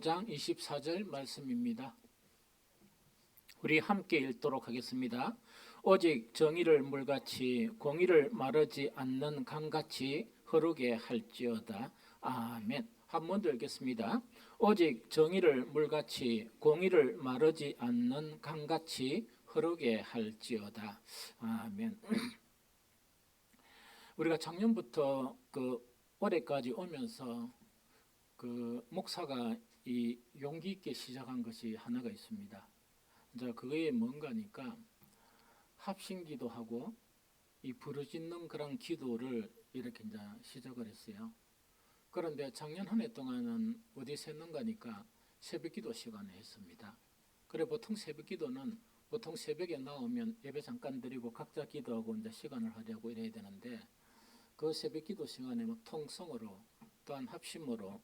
장 24절 말씀입니다. 우리 함께 읽도록 하겠습니다. 오직 정의를 물같이 공의를 마르지 않는 강같이 흐르게 할지어다. 아멘. 한 번 더 읽겠습니다. 오직 정의를 물같이 공의를 마르지 않는 강같이 흐르게 할지어다. 아멘. 우리가 작년부터 올해까지 오면서 목사가 이 용기 있게 시작한 것이 하나가 있습니다. 이제 그게 뭔가니까 합심기도 하고 이 부르짖는 그런 기도를 이렇게 이제 시작을 했어요. 그런데 작년 한 해 동안은 어디서 했는가니까 새벽기도 시간에 했습니다. 그래 보통 새벽기도는 보통 새벽에 나오면 예배 잠깐 드리고 각자 기도하고 이제 시간을 하려고 이래야 되는데 그 새벽기도 시간에 막 통성으로 또한 합심으로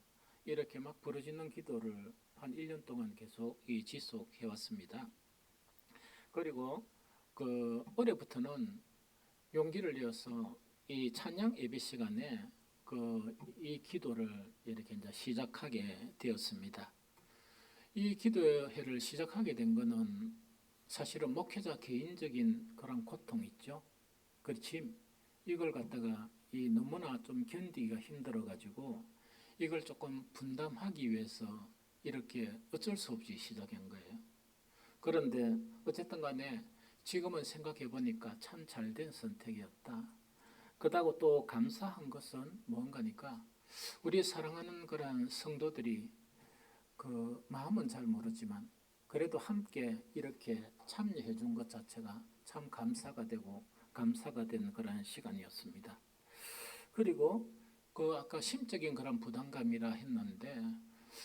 이렇게 막 부르짖는 기도를 한 1년 동안 계속 지속해 왔습니다. 그리고 올해부터는 용기를 내어서 이 찬양 예배 시간에 이 기도를 이렇게 이제 시작하게 되었습니다. 이 기도회를 시작하게 된 것은 사실은 목회자 개인적인 그런 고통 있죠. 그렇지 이걸 갖다가 너무나 좀 견디기가 힘들어 가지고 이걸 조금 분담하기 위해서 이렇게 어쩔 수 없이 시작한 거예요. 그런데 어쨌든 간에 지금은 생각해 보니까 참 잘된 선택이었다. 그러고 또 감사한 것은 뭔가니까 우리 사랑하는 그런 성도들이 마음은 잘 모르지만 그래도 함께 이렇게 참여해 준 것 자체가 참 감사가 되고 감사가 된 그런 시간이었습니다. 그리고 아까 심적인 그런 부담감이라 했는데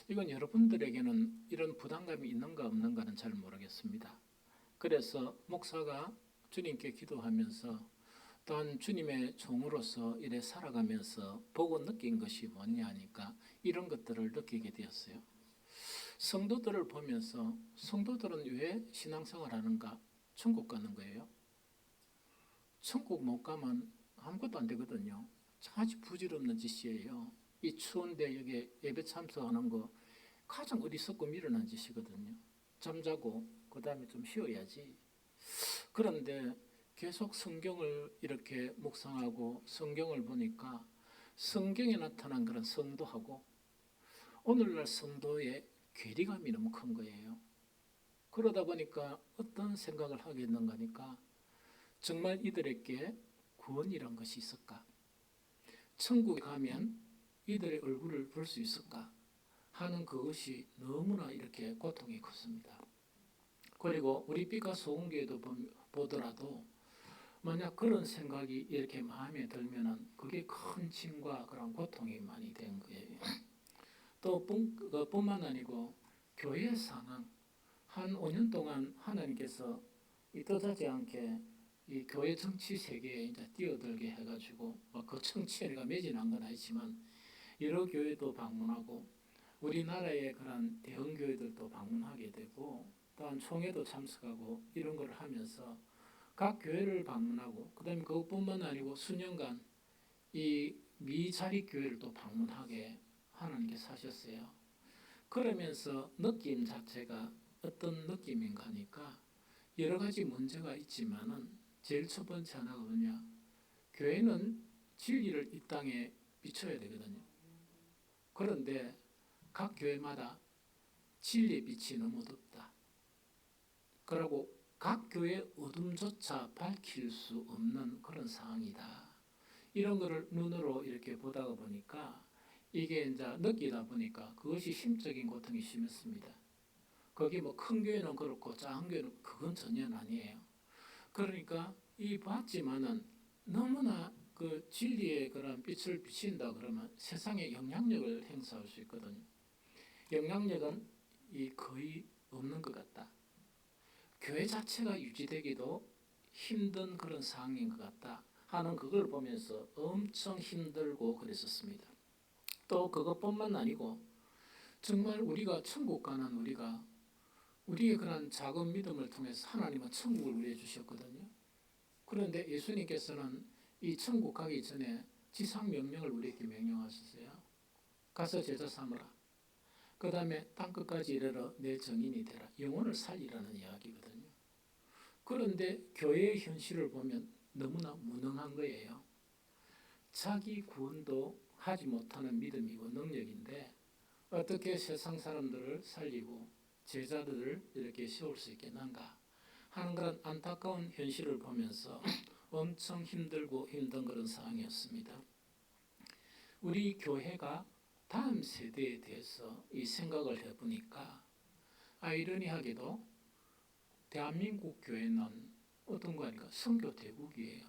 이건 여러분들에게는 이런 부담감이 있는가 없는가는 잘 모르겠습니다. 그래서 목사가 주님께 기도하면서 또한 주님의 종으로서 이래 살아가면서 보고 느낀 것이 뭐냐 하니까 이런 것들을 느끼게 되었어요. 성도들을 보면서 성도들은 왜 신앙생활 하는가? 천국 가는 거예요. 천국 못 가면 아무것도 안 되거든요. 아주 부질없는 짓이에요. 이 추운데 여기 예배 참석하는 거 가장 어리석고 미련한 짓이거든요. 잠자고 그 다음에 좀 쉬어야지. 그런데 계속 성경을 이렇게 묵상하고 성경을 보니까 성경에 나타난 그런 성도하고 오늘날 성도의 괴리감이 너무 큰 거예요. 그러다 보니까 어떤 생각을 하게 됐는가 하니까 정말 이들에게 구원이란 것이 있을까? 천국에 가면 이들의 얼굴을 볼 수 있을까? 하는 그것이 너무나 이렇게 고통이 컸습니다. 그리고 우리 빛과 소금교회도 보더라도 만약 그런 생각이 이렇게 마음에 들면은 그게 큰 짐과 그런 고통이 많이 된 거예요. 또 뿐만 아니고 교회 상황 한 5년 동안 하나님께서 떠나지 않게 이 교회 정치 세계에 이제 뛰어들게 해가지고 그 정치에가 매진한 건 아니지만 여러 교회도 방문하고 우리나라의 그런 대형 교회들도 방문하게 되고 또한 총회도 참석하고 이런 걸 하면서 각 교회를 방문하고 그다음에 그것뿐만 아니고 수년간 이 미자립 교회를 또 방문하게 하나님께서 하셨어요. 그러면서 느낌 자체가 어떤 느낌인가 하니까 여러 가지 문제가 있지만은 제일 첫 번째 하나가 뭐냐? 교회는 진리를 이 땅에 비춰야 되거든요. 그런데 각 교회마다 진리의 빛이 너무 어둡다. 그리고 각 교회의 어둠조차 밝힐 수 없는 그런 상황이다. 이런 거를 눈으로 이렇게 보다가 보니까 이게 이제 느끼다 보니까 그것이 심적인 고통이 심했습니다. 거기 뭐 큰 교회는 그렇고 작은 교회는 그건 전혀 아니에요. 그러니까 이 봤지만은 너무나 그 진리의 그런 빛을 비친다 그러면 세상에 영향력을 행사할 수 있거든요. 영향력은 거의 없는 것 같다. 교회 자체가 유지되기도 힘든 그런 상황인 것 같다 하는 그걸 보면서 엄청 힘들고 그랬었습니다. 또 그것뿐만 아니고 정말 우리가 천국 가는 우리의 그런 작은 믿음을 통해서 하나님은 천국을 우리에게 주셨거든요. 그런데 예수님께서는 이 천국 가기 전에 지상 명령을 우리에게 명령하셨어요. 가서 제자 삼으라. 그 다음에 땅끝까지 이르러 내 정인이 되라. 영혼을 살리라는 이야기거든요. 그런데 교회의 현실을 보면 너무나 무능한 거예요. 자기 구원도 하지 못하는 믿음이고 능력인데 어떻게 세상 사람들을 살리고 제자들을 이렇게 세울 수 있겠는가 하는 그런 안타까운 현실을 보면서 엄청 힘들고 힘든 그런 상황이었습니다. 우리 교회가 다음 세대에 대해서 이 생각을 해보니까 아이러니하게도 대한민국 교회는 어떤 거 아니까 선교 대국이에요.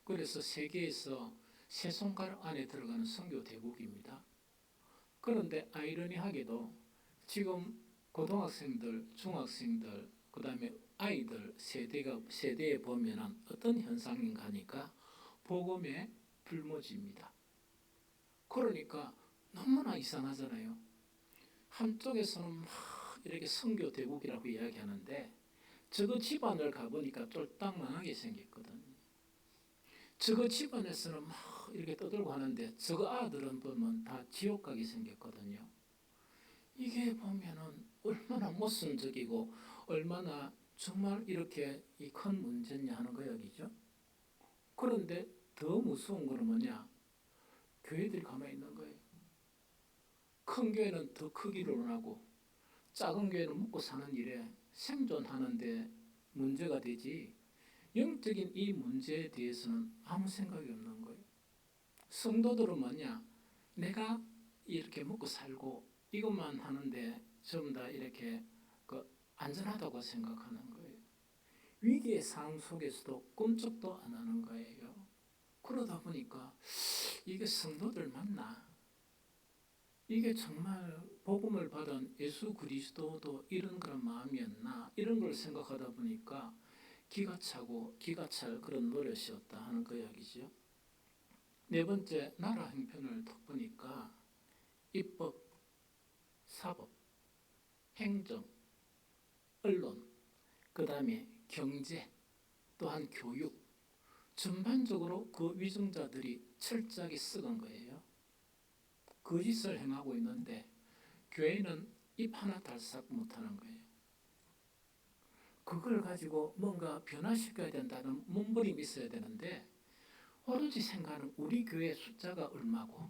그래서 세계에서 세 손가락 안에 들어가는 선교 대국입니다. 그런데 아이러니하게도 지금 고등학생들, 중학생들, 그 다음에 아이들 세대에 보면은 어떤 현상인가 하니까 복음의 불모지입니다. 그러니까 너무나 이상하잖아요. 한쪽에서는 막 이렇게 선교 대국이라고 이야기하는데 저거 집안을 가보니까 쫄딱망하게 생겼거든요. 저거 집안에서는 막 이렇게 떠들고 하는데 저거 아들은 보면 다 지옥 가게 생겼거든요. 이게 보면은 얼마나 모순적이고 얼마나 정말 이렇게 이 큰 문제냐 하는 거 여기죠. 그런데 더 무서운 거는 뭐냐? 교회들이 가만히 있는 거예요. 큰 교회는 더 크기를 원하고 작은 교회는 먹고 사는 일에 생존하는데 문제가 되지 영적인 이 문제에 대해서는 아무 생각이 없는 거예요. 성도들은 뭐냐? 내가 이렇게 먹고 살고 이것만 하는데 전부 다 이렇게 안전하다고 생각하는 거예요. 위기의 상황 속에서도 꿈쩍도 안 하는 거예요. 그러다 보니까 이게 성도들 맞나? 이게 정말 복음을 받은 예수 그리스도도 이런 그런 마음이었나? 이런 걸 생각하다 보니까 기가 차고 기가 찰 그런 노릇이었다 하는 그 이야기죠. 네 번째, 나라 형편을 딱 보니까 입법, 사법, 행정, 언론, 그 다음에 경제, 또한 교육, 전반적으로 그 위정자들이 철저하게 썩은 거예요. 거짓을 행하고 있는데 교회는 입 하나 달싹 못하는 거예요. 그걸 가지고 뭔가 변화시켜야 된다는 몸부림이 있어야 되는데 오로지 생각하는 우리 교회 숫자가 얼마고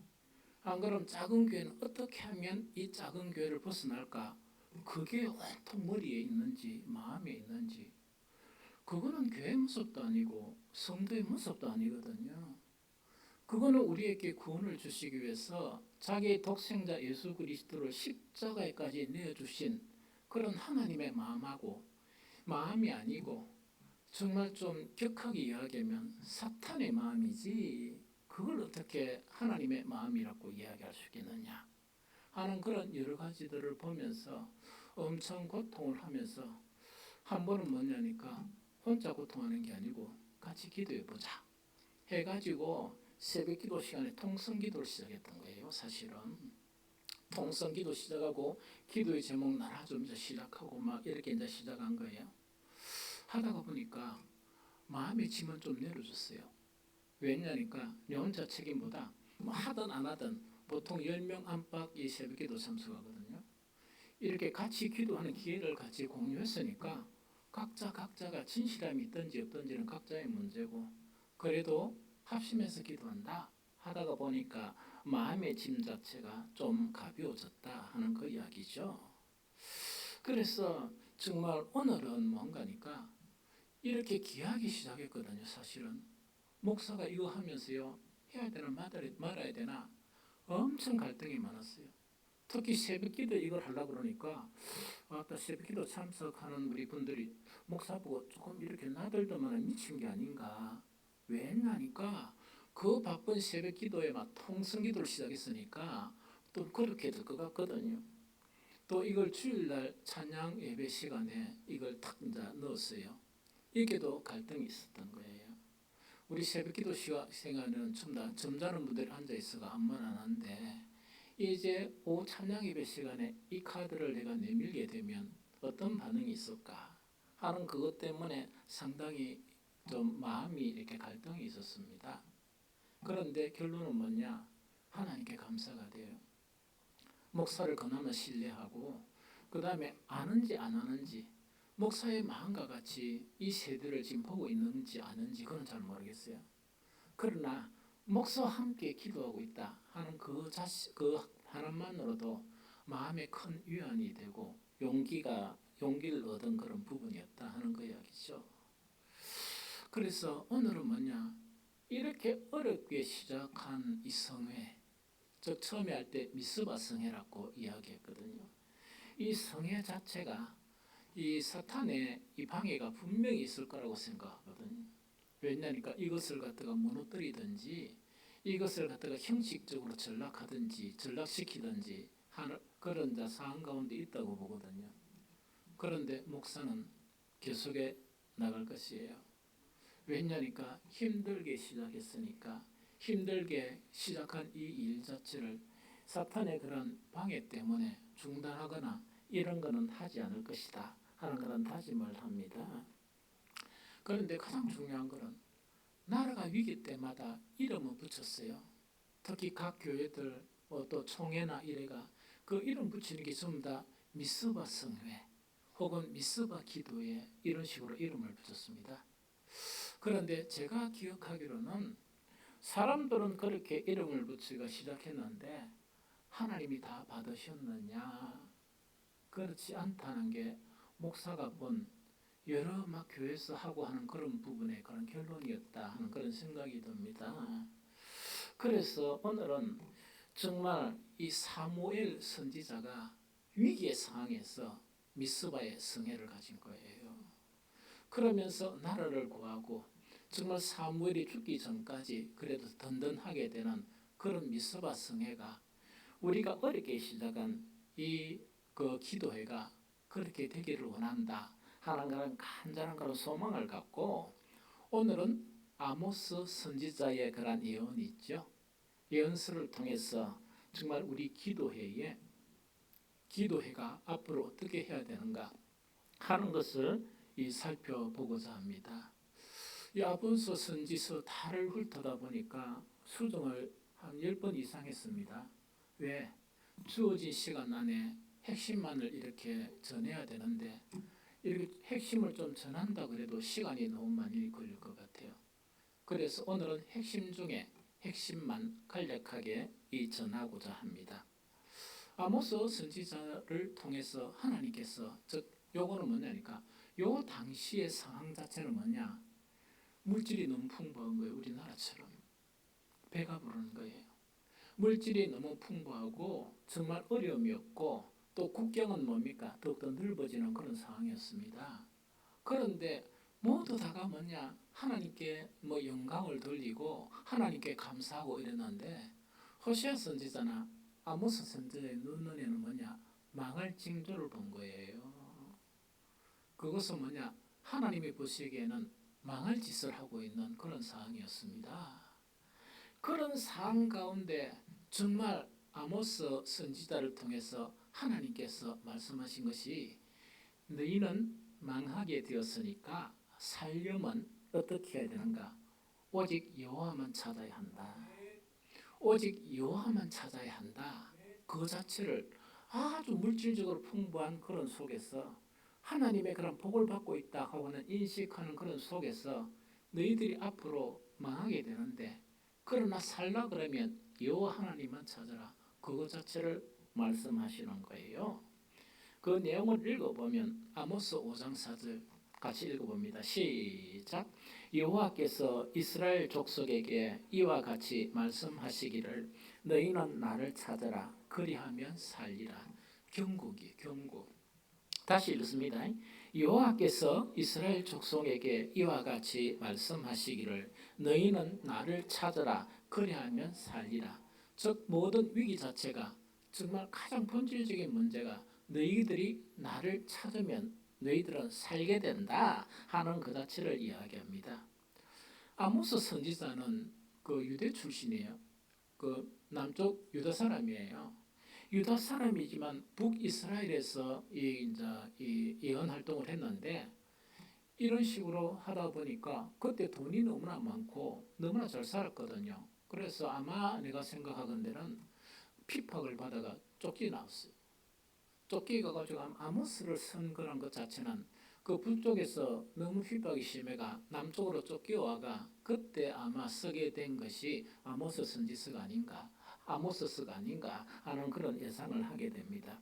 안 그럼 작은 교회는 어떻게 하면 이 작은 교회를 벗어날까? 그게 온통 머리에 있는지 마음에 있는지 그거는 교회 모습도 아니고 성도의 모습도 아니거든요. 그거는 우리에게 구원을 주시기 위해서 자기의 독생자 예수 그리스도를 십자가에까지 내어주신 그런 하나님의 마음이 아니고 정말 좀 격하게 이야기하면 사탄의 마음이지 그걸 어떻게 하나님의 마음이라고 이야기할 수 있겠느냐 하는 그런 여러 가지들을 보면서 엄청 고통을 하면서 한 번은 뭐냐니까 혼자 고통하는 게 아니고 같이 기도해보자 해가지고 새벽기도 시간에 통성기도를 시작했던 거예요. 사실은 통성기도 시작하고 기도의 제목 나눠 좀 시작하고 막 이렇게 이제 시작한 거예요. 하다가 보니까 마음의 짐은 좀 내려줬어요. 왜냐니까 내 혼자 책임보다 뭐 하든 안 하든 보통 10명 안팎 이 새벽기도 참석하거든요. 이렇게 같이 기도하는 기회를 같이 공유했으니까 각자가 진실함이 있든지 없든지는 각자의 문제고 그래도 합심해서 기도한다 하다가 보니까 마음의 짐 자체가 좀 가벼워졌다 하는 그 이야기죠. 그래서 정말 오늘은 뭔가니까 이렇게 기하기 시작했거든요. 사실은 목사가 이거 하면서요 해야 되나 말아야 되나 엄청 갈등이 많았어요. 특히 새벽기도 이걸 하려고 그러니까 아까 새벽기도 참석하는 우리 분들이 목사 보고 조금 이렇게 나들더만 미친 게 아닌가 왜 했냐니까 그 바쁜 새벽기도에 막 통성기도를 시작했으니까 또 그렇게 될 것 같거든요. 또 이걸 주일날 찬양 예배 시간에 이걸 탁 이제 넣었어요. 이게도 갈등이 있었던 거예요. 우리 새벽기도 시간에는 전부 다 점잖은 분들이 앉아 있어가 아무나 안 하는데 이제 오후 찬양 예배 시간에 이 카드를 내가 내밀게 되면 어떤 반응이 있을까 하는 그것 때문에 상당히 좀 마음이 이렇게 갈등이 있었습니다. 그런데 결론은 뭐냐? 하나님께 감사가 돼요. 목사를 그나마 신뢰하고 그 다음에 아는지 안 아는지 목사의 마음과 같이 이 세대를 지금 보고 있는지 아는지 그건 잘 모르겠어요. 그러나 목사와 함께 기도하고 있다 하는 그 하나만으로도 마음에 큰 위안이 되고 용기를 얻은 그런 부분이었다 하는 그 이야기죠. 그래서 오늘은 뭐냐, 이렇게 어렵게 시작한 이 성회, 즉 처음에 할 때 미스바 성회라고 이야기했거든요. 이 성회 자체가 이 사탄의 이 방해가 분명히 있을 거라고 생각하거든요. 왜냐니까 이것을 갖다가 무너뜨리든지 이것을 갖다가 형식적으로 전락시키든지 하는 그런 상황 가운데 있다고 보거든요. 그런데 목사는 계속해 나갈 것이에요. 왜냐니까 힘들게 시작했으니까 힘들게 시작한 이 일 자체를 사탄의 그런 방해 때문에 중단하거나 이런 거는 하지 않을 것이다 하는 그런 다짐을 합니다. 그런데 가장 중요한 것은 나라가 위기 때마다 이름을 붙였어요. 특히 각 교회들 또 총회나 이래가 그 이름 붙이는 게 전부 다 미스바 성회 혹은 미스바 기도회 이런 식으로 이름을 붙였습니다. 그런데 제가 기억하기로는 사람들은 그렇게 이름을 붙이기가 시작했는데 하나님이 다 받으셨느냐? 그렇지 않다는 게 목사가 본 여러 막 교회에서 하고 하는 그런 부분의 그런 결론이었다 하는 그런 생각이 듭니다. 그래서 오늘은 정말 이 사무엘 선지자가 위기의 상황에서 미스바의 성회를 가진 거예요. 그러면서 나라를 구하고 정말 사무엘이 죽기 전까지 그래도 든든하게 되는 그런 미스바 성회가 우리가 어렵게 시작한 이 그 기도회가 그렇게 되기를 원한다 하는 그런 간절한 그런 소망을 갖고 오늘은 아모스 선지자의 그런 예언이 있죠. 예언서를 통해서 정말 우리 기도회가 앞으로 어떻게 해야 되는가 하는 것을 살펴보고자 합니다. 이 아모스 선지서 다를 훑어다 보니까 수정을 한 10번 이상 했습니다. 왜? 주어진 시간 안에 핵심만을 이렇게 전해야 되는데 이렇게 핵심을 좀 전한다 그래도 시간이 너무 많이 걸릴 것 같아요. 그래서 오늘은 핵심 중에 핵심만 간략하게 전하고자 합니다. 아모스 선지자를 통해서 하나님께서 즉 요거는 뭐냐니까 요 당시의 상황 자체는 뭐냐, 물질이 너무 풍부한 거예요. 우리나라처럼 배가 부르는 거예요. 물질이 너무 풍부하고 정말 어려움이 없고 또 국경은 뭡니까? 더욱더 넓어지는 그런 상황이었습니다. 그런데 모두 다가 뭐냐? 하나님께 영광을 돌리고 하나님께 감사하고 이랬는데 호세아 선지자나 아모스 선지자의 눈에는 뭐냐? 망할 징조를 본 거예요. 그것은 뭐냐? 하나님이 보시기에는 망할 짓을 하고 있는 그런 상황이었습니다. 그런 상황 가운데 정말 아모스 선지자를 통해서 하나님께서 말씀하신 것이 너희는 망하게 되었으니까 살려면 어떻게 해야 되는가? 오직 여호와만 찾아야 한다. 오직 여호와만 찾아야 한다. 그 자체를 아주 물질적으로 풍부한 그런 속에서 하나님의 그런 복을 받고 있다 하고는 인식하는 그런 속에서 너희들이 앞으로 망하게 되는데 그러나 살라 그러면 여호와 하나님만 찾아라. 그것 자체를 말씀하시는 거예요. 그 내용을 읽어보면 아모스 5장 4절 같이 읽어봅니다. 시작. 여호와께서 이스라엘 족속에게 이와 같이 말씀하시기를 너희는 나를 찾아라. 그리하면 살리라. 경고. 다시 읽습니다. 여호와께서 이스라엘 족속에게 이와 같이 말씀하시기를 너희는 나를 찾아라. 그리하면 살리라. 즉 모든 위기 자체가 정말 가장 본질적인 문제가 너희들이 나를 찾으면 너희들은 살게 된다 하는 그 자체를 이야기합니다. 아모스 선지자는 그 유대 출신이에요. 그 남쪽 유다 사람이에요. 유다 사람이지만 북이스라엘에서 이 예언 활동을 했는데 이런 식으로 하다 보니까 그때 돈이 너무나 많고 너무나 잘 살았거든요. 그래서 아마 내가 생각하건대는 핍박을 받아가 쫓겨나왔어요. 쫓겨가가지고 아모스를 선 거란 것 자체는 그 북쪽에서 너무 핍박이 심해가 남쪽으로 쫓겨와가 그때 아마 쓰게 된 것이 아모스 선지서가 아닌가, 아모스서가 아닌가 하는 그런 예상을 하게 됩니다.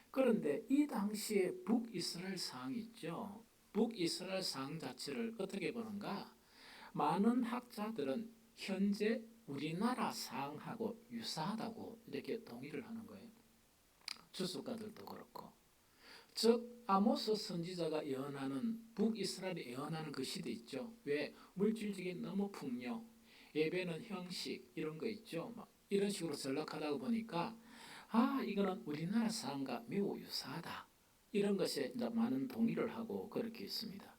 그런데 이 당시에 북이스라엘 상 있죠. 북이스라엘 상 자체를 어떻게 보는가? 많은 학자들은 현재 우리나라 상하고 유사하다고 이렇게 동의를 하는 거예요. 주석가들도 그렇고. 즉 아모스 선지자가 예언하는 북이스라엘이 예언하는 그 시대 있죠. 왜? 물질적인 너무 풍요, 예배는 형식 이런 거 있죠. 막 이런 식으로 전락하다 보니까 이거는 우리나라 상과 매우 유사하다. 이런 것에 이제 많은 동의를 하고 그렇게 있습니다.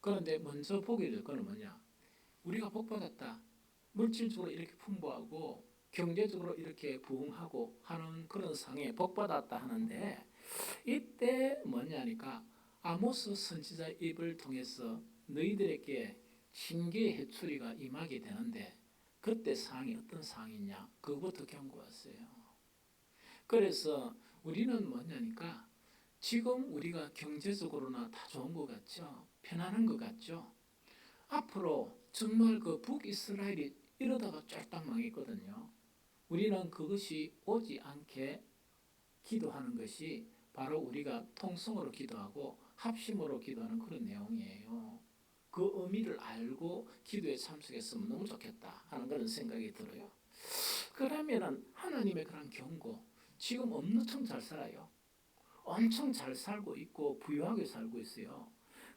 그런데 먼저 보게 될 거는 뭐냐? 우리가 복받았다. 물질적으로 이렇게 풍부하고 경제적으로 이렇게 부흥하고 하는 그런 상에 복받았다 하는데 이때 뭐냐니까 아모스 선지자의 입을 통해서 너희들에게 징계의 해초리가 임하게 되는데 그때 상이 어떤 상이냐 그것부터 경고했어요. 그래서 우리는 뭐냐니까 지금 우리가 경제적으로나 다 좋은 것 같죠. 편안한 것 같죠. 앞으로 정말 그 북이스라엘이 이러다가 쫄딱 망했거든요. 우리는 그것이 오지 않게 기도하는 것이 바로 우리가 통성으로 기도하고 합심으로 기도하는 그런 내용이에요. 그 의미를 알고 기도에 참석했으면 너무 좋겠다 하는 그런 생각이 들어요. 그러면은 하나님의 그런 경고, 지금 엄청 잘 살아요. 엄청 잘 살고 있고 부유하게 살고 있어요.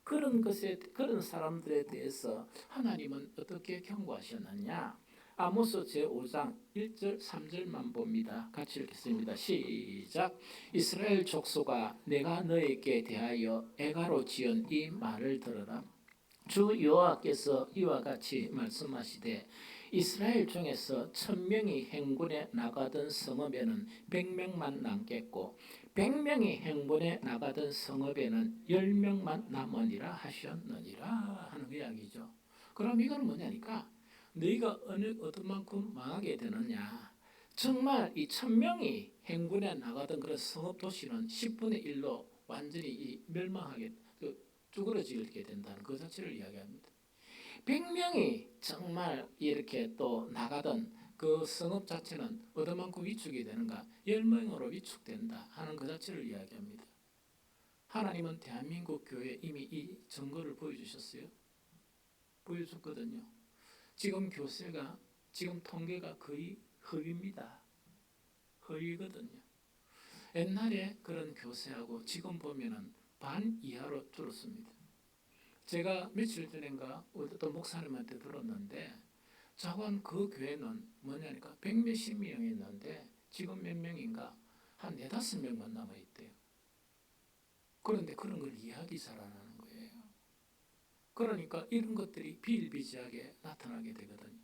그런 사람들에 대해서 하나님은 어떻게 경고하셨느냐? 아모스 제5장 1절 3절만 봅니다. 같이 읽겠습니다. 시작. 이스라엘 족속아 내가 너에게 대하여 애가로 지은 이 말을 들어라. 주 여호와께서 이와 같이 말씀하시되 이스라엘 중에서 1000명이 행군에 나가던 성읍에는 100명만 남겠고 100명이 행군에 나가던 성읍에는 10명만 남으니라 하셨느니라 하는 그 이야기죠. 그럼 이건 뭐냐니까 너희가 어떤 만큼 망하게 되느냐. 정말 이 1000명이 행군에 나가던 그런 성읍 도시는 10분의 1로 완전히 멸망하게 쭈그러지게 된다는 그 자체를 이야기합니다. 100명이 정말 이렇게 또 나가던 그 성읍 자체는 어디만큼 위축이 되는가? 10명으로 위축된다 하는 그 자체를 이야기합니다. 하나님은 대한민국 교회에 이미 이 증거를 보여주셨어요. 보여줬거든요. 지금 교세가 지금 통계가 거의 허위입니다. 허위거든요. 옛날에 그런 교세하고 지금 보면은 반 이하로 줄었습니다. 제가 며칠 전인가 어떤 목사님한테 들었는데 자관 그 교회는 뭐냐니까 100몇십 명이 있는데 지금 몇 명인가 한 4~5명만 남아있대요. 그런데 그런 걸 이해하기 잘 안 하는 거예요. 그러니까 이런 것들이 비일비재하게 나타나게 되거든요.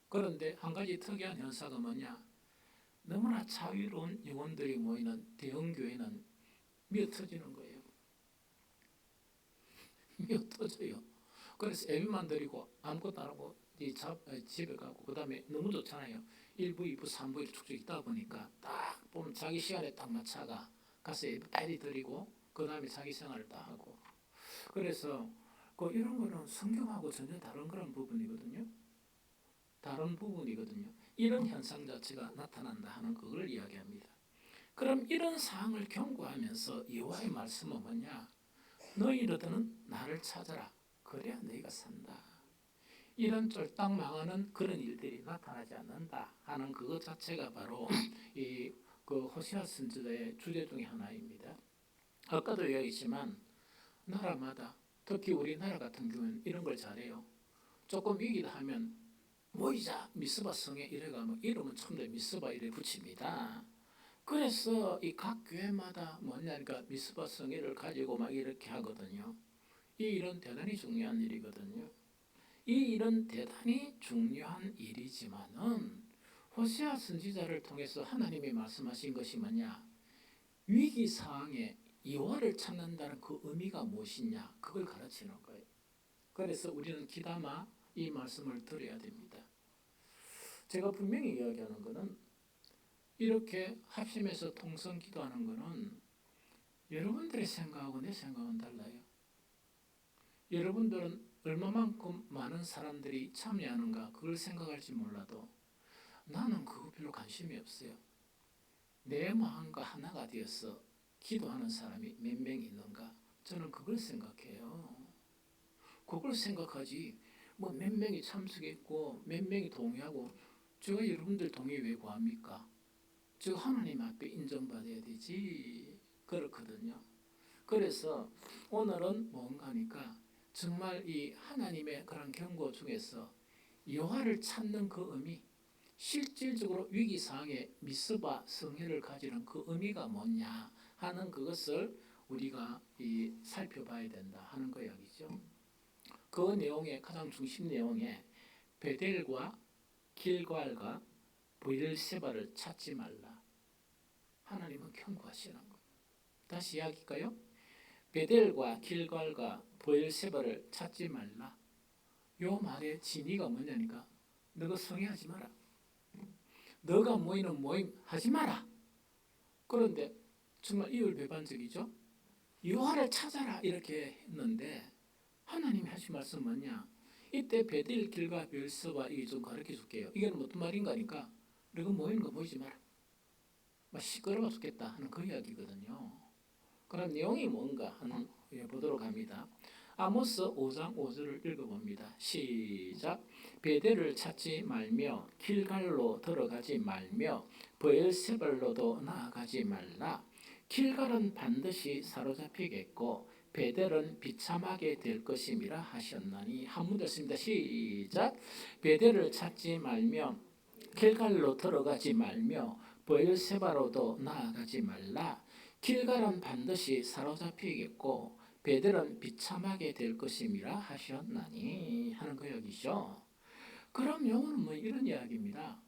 그런데 한 가지 특이한 현상은 뭐냐? 너무나 자유로운 영혼들이 모이는 대형교회는 미어터지는 거예요. 미어터져요. 그래서 예배만 드리고 아무것도 안 하고 집에 가고 그 다음에 너무 좋잖아요. 1부, 2부, 3부 쭉쭉 있다 보니까 딱 보면 자기 시간에 딱 맞춰가 가서 예배 빨리 드리고 그 다음에 자기 생활을 다 하고 그래서 이런 거는 성경하고 전혀 다른 그런 부분이거든요. 다른 부분이거든요. 이런 현상 자체가 나타난다 하는 그걸 이야기합니다. 그럼 이런 사항을 경고하면서 여호와의 말씀은 뭐냐? 너희들은 나를 찾아라. 그래야 너희가 산다. 이런 쫄딱 망하는 그런 일들이 나타나지 않는다 하는 그것 자체가 바로 그 호세아 선지자의 주제 중에 하나입니다. 아까도 이야기했지만 나라마다 특히 우리나라 같은 경우는 이런 걸 잘해요. 조금 위기다 하면 모이자 미스바 성에 이래가 이름은 처음 미스바 이래 붙입니다. 그래서 이 각 교회마다 뭐냐니까 미스바 성회를 가지고 막 이렇게 하거든요. 이 일은 대단히 중요한 일이거든요. 이 일은 대단히 중요한 일이지만은 호세아 선지자를 통해서 하나님이 말씀하신 것이 뭐냐? 위기 상황에 여호와를 찾는다는 그 의미가 무엇이냐? 그걸 가르치는 거예요. 그래서 우리는 귀담아 이 말씀을 들어야 됩니다. 제가 분명히 이야기하는 것은 이렇게 합심해서 통성 기도하는 거는 여러분들의 생각하고 내 생각은 달라요. 여러분들은 얼마만큼 많은 사람들이 참여하는가 그걸 생각할지 몰라도 나는 그거 별로 관심이 없어요. 내 마음과 하나가 되어서 기도하는 사람이 몇 명 있는가 저는 그걸 생각해요. 그걸 생각하지 뭐 몇 명이 참석했고 몇 명이 동의하고 제가 여러분들 동의 왜 구합니까? 저 하나님 앞에 인정받아야 되지. 그렇거든요. 그래서 오늘은 뭔가니까 정말 이 하나님의 그런 경고 중에서 여호와를 찾는 그 의미, 실질적으로 위기상황에 미스바 성회를 가지는 그 의미가 뭐냐 하는 그것을 우리가 살펴봐야 된다 하는 거 이야기죠. 그 내용의 가장 중심 내용에 베델과 길갈과 브엘세바를 찾지 말라. 하나님은 경고하시는 거예요. 다시 이야기할까요? 베델과 길갈과 브엘세바를 찾지 말라. 요 말의 진의가 뭐냐니까 너가 성회하지 마라. 너가 모이는 모임 하지 마라. 그런데 정말 이율배반적이죠. 여호와를 찾아라 이렇게 했는데 하나님이 하신 말씀 뭐냐? 이때 베델 길과 브엘세바 이게 좀 가르쳐 줄게요. 이게 어떤 말인가니까 너가 모이는 거 모이지 마라. 막 시끄러워 죽겠다 하는 그 이야기거든요. 그럼 내용이 뭔가 하는 보도록 합니다. 아모스 5장 5절을 읽어봅니다. 시작. 베델을 찾지 말며 길갈로 들어가지 말며 브엘세발로도 나아가지 말라. 길갈은 반드시 사로잡히겠고 베델은 비참하게 될 것임이라 하셨나니. 한 문제 씁니다. 시작. 베델을 찾지 말며 길갈로 들어가지 말며 브엘세바로도 나아가지 말라. 길갈은 반드시 사로잡히겠고 베델은 비참하게 될 것임이라 하셨나니 하는 거 여기죠. 그럼 영어는 뭐 이런 이야기입니다.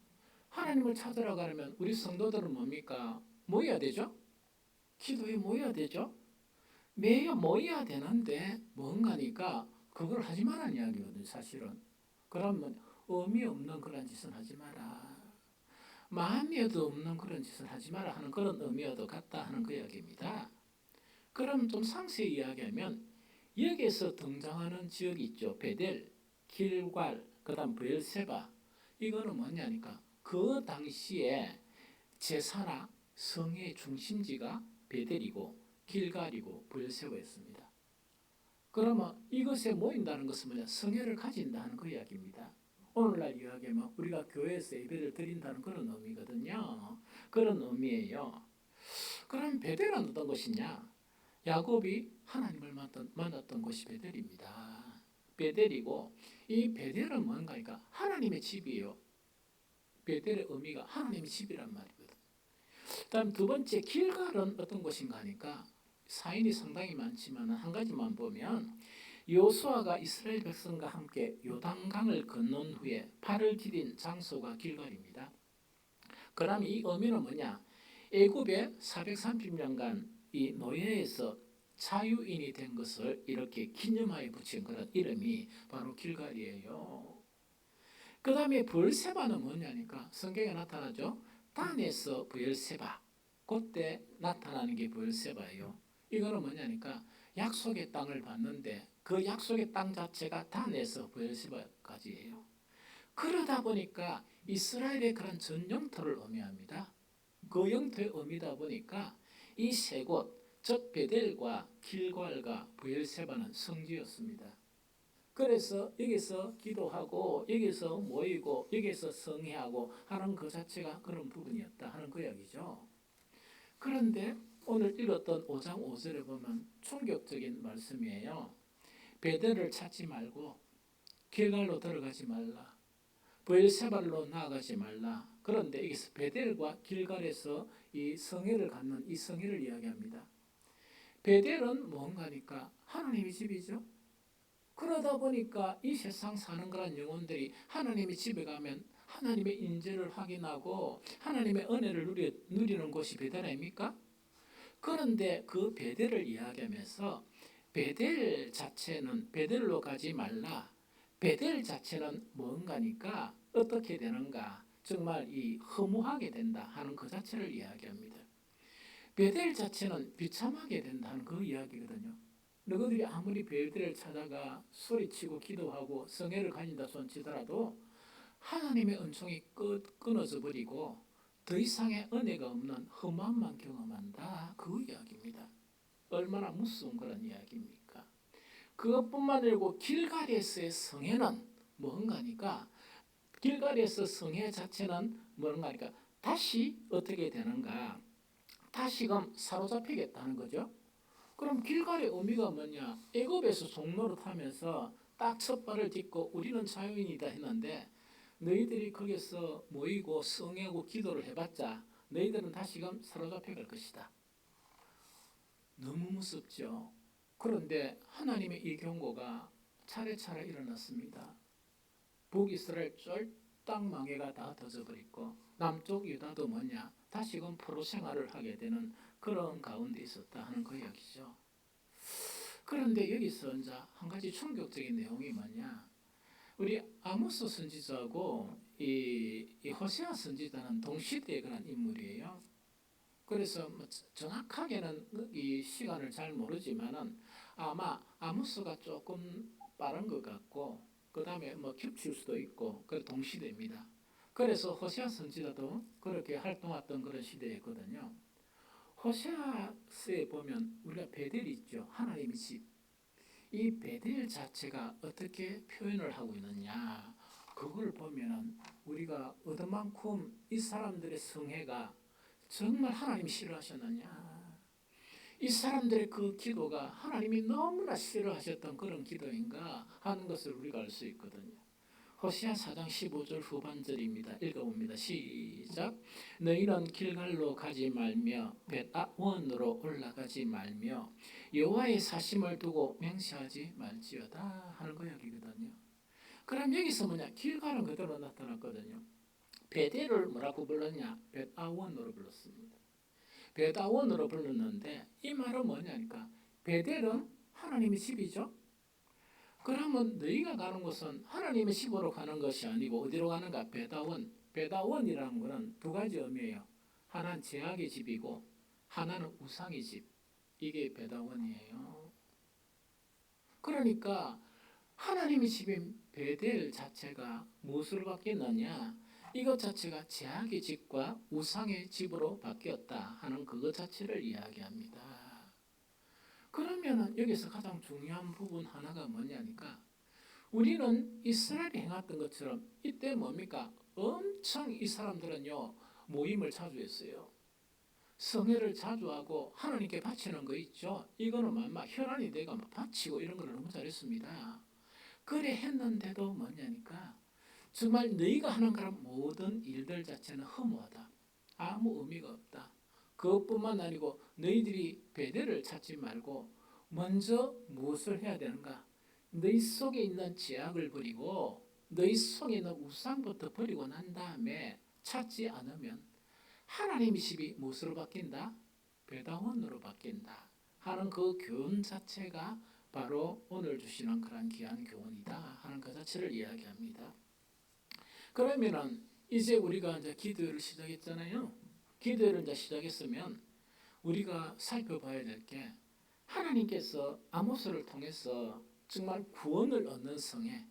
하나님을 찾으러 가려면 우리 성도들은 뭡니까? 모여야 되죠? 기도에 모여야 되죠? 매여 모여야 되는데 뭔가니까 그걸 하지 말라는 이야기거든요. 사실은. 그러면 의미 없는 그런 짓은 하지 마라. 마음에도 없는 그런 짓을 하지 마라 하는 그런 의미와도 같다 하는 그 이야기입니다. 그럼 좀 상세히 이야기하면 여기에서 등장하는 지역이 있죠. 베델, 길갈, 그 다음 브엘세바. 이거는 뭐냐니까 그 당시에 제사나 성의 중심지가 베델이고 길갈이고 브엘세바였습니다. 그러면 이것에 모인다는 것은 뭐냐? 성회를 가진다는 그 이야기입니다. 오늘날 이야기하면 우리가 교회에서 예배를 드린다는 그런 의미거든요. 그런 의미예요. 그럼 베델은 어떤 것이냐? 야곱이 하나님을 만났던 곳이 베델입니다. 베델이고 이 베델은 뭔가니까 하나님의 집이에요. 베델의 의미가 하나님의 집이란 말이거든. 다음 두 번째 길갈은 어떤 곳인가 하니까 사인이 상당히 많지만 한 가지만 보면 여호수아가 이스라엘 백성과 함께 요단강을 건넌 후에 팔을 디딘 장소가 길갈입니다. 그럼 이 의미는 뭐냐? 애굽에 430년간 이 노예에서 자유인이 된 것을 이렇게 기념하여 붙인 그런 이름이 바로 길갈이에요. 그 다음에 브엘세바는 뭐냐니까 성경에 나타나죠. 단에서 브엘세바. 그때 나타나는 게 브엘세바예요. 이거는 뭐냐니까 약속의 땅을 받는데 그 약속의 땅 자체가 단에서 브엘세바까지예요. 그러다 보니까 이스라엘의 그런 전 영토를 의미합니다. 그 영토의 의미다 보니까 이 세 곳, 즉 베델과 길갈과 브엘세바는 성지였습니다. 그래서 여기서 기도하고 여기서 모이고 여기서 성회하고 하는 그 자체가 그런 부분이었다 하는 그 이야기죠. 그런데 오늘 읽었던 5장 5절에 보면 충격적인 말씀이에요. 베델을 찾지 말고 길갈로 들어가지 말라. 브엘세발로 나아가지 말라. 그런데 여기서 베델과 길갈에서 이 성회를 갖는 이 성회를 이야기합니다. 베델은 뭔가니까 하나님의 집이죠. 그러다 보니까 이 세상 사는 그런 영혼들이 하나님의 집에 가면 하나님의 인재를 확인하고 하나님의 은혜를 누리는 곳이 베델 아닙니까? 그런데 그 베델을 이야기하면서 베델 자체는 베델로 가지 말라. 베델 자체는 뭔가니까 어떻게 되는가? 정말 이 허무하게 된다 하는 그 자체를 이야기합니다. 베델 자체는 비참하게 된다는 그 이야기거든요. 너희들이 아무리 베델을 찾아가 소리치고 기도하고 성회를 가진다 손치더라도 하나님의 은총이 끊어져 버리고 더 이상의 은혜가 없는 험함만 경험한다. 그 이야기입니다. 얼마나 무서운 그런 이야기입니까? 그것뿐만 아니고 길갈에서의 성회는 뭔가니까 길갈에서 성회 자체는 뭔가니까 다시 어떻게 되는가? 다시금 사로잡히겠다는 거죠. 그럼 길갈의 의미가 뭐냐? 애굽에서 종노릇하면서 딱 첫 발을 딛고 우리는 자유인이다 했는데 너희들이 거기서 모이고 성회하고 기도를 해봤자 너희들은 다시금 사로잡혀갈 것이다. 너무 무섭죠. 그런데 하나님의 이 경고가 차례차례 일어났습니다. 북이스라엘 쫄딱 망해가 다 터져버리고 남쪽 유다도 뭐냐 다시금 포로 생활을 하게 되는 그런 가운데 있었다 하는 그 이야기죠. 그런데 여기서 이제 한 가지 충격적인 내용이 뭐냐, 우리 아모스 선지자하고 이 호세아 선지자는 동시대에 그런 인물이에요. 그래서 뭐 정확하게는 이 시간을 잘 모르지만은 아마 아모스가 조금 빠른 것 같고 그 다음에 뭐 겹칠 수도 있고 그 동시대입니다. 그래서 호세아 선지자도 그렇게 활동했던 그런 시대였거든요. 호세아서에 보면 우리가 베델이 있죠. 하나님의 집. 이 베델 자체가 어떻게 표현을 하고 있느냐, 그걸 보면은 우리가 얻은만큼 이 사람들의 성회가 정말 하나님이 싫어하셨느냐, 이 사람들의 그 기도가 하나님이 너무나 싫어하셨던 그런 기도인가 하는 것을 우리가 알 수 있거든요. 호세아 4장 15절 후반절입니다. 읽어봅니다. 시작. 너희는 길갈로 가지 말며 벳아원으로 올라가지 말며 여호와의 사심을 두고 맹세하지 말지어다 하는 거 여기거든요. 그럼 여기서 뭐냐, 길갈은 그대로 나타났거든요. 베델을 뭐라고 불렀냐, 벳아원으로 불렀습니다. 벳아원으로 불렀는데 이 말은 뭐냐니까 베델은 하나님의 집이죠. 그러면 너희가 가는 곳은 하나님의 집으로 가는 것이 아니고 어디로 가는가? 베다원. 베다원이라는 것은 두 가지 의미예요. 하나는 제약의 집이고 하나는 우상의 집. 이게 베다원이에요. 그러니까 하나님의 집인 베델 자체가 무엇으로 바뀌었느냐? 이것 자체가 제약의 집과 우상의 집으로 바뀌었다 하는 그것 자체를 이야기합니다. 그러면 여기서 가장 중요한 부분 하나가 뭐냐니까 우리는 이스라엘이 행했던 것처럼 이때 뭡니까? 엄청 이 사람들은요 모임을 자주 했어요. 성회를 자주 하고 하나님께 바치는 거 있죠. 이거는 막 혈안이 내가 막 바치고 이런 걸 너무 잘했습니다. 그래 했는데도 뭐냐니까 정말 너희가 하는 그런 모든 일들 자체는 허무하다. 아무 의미가 없다. 그것뿐만 아니고 너희들이 베델을 찾지 말고 먼저 무엇을 해야 되는가? 너희 속에 있는 죄악을 버리고 너희 속에 있는 우상부터 버리고 난 다음에 찾지 않으면 하나님의 집이 무엇으로 바뀐다? 배당원으로 바뀐다 하는 그 교훈 자체가 바로 오늘 주시는 그런 귀한 교훈이다 하는 그 자체를 이야기합니다. 그러면은 이제 우리가 이제 기도를 시작했잖아요. 기도를 이제 시작했으면 우리가 살펴봐야 될 게 하나님께서 아모스를 통해서 정말 구원을 얻는 성에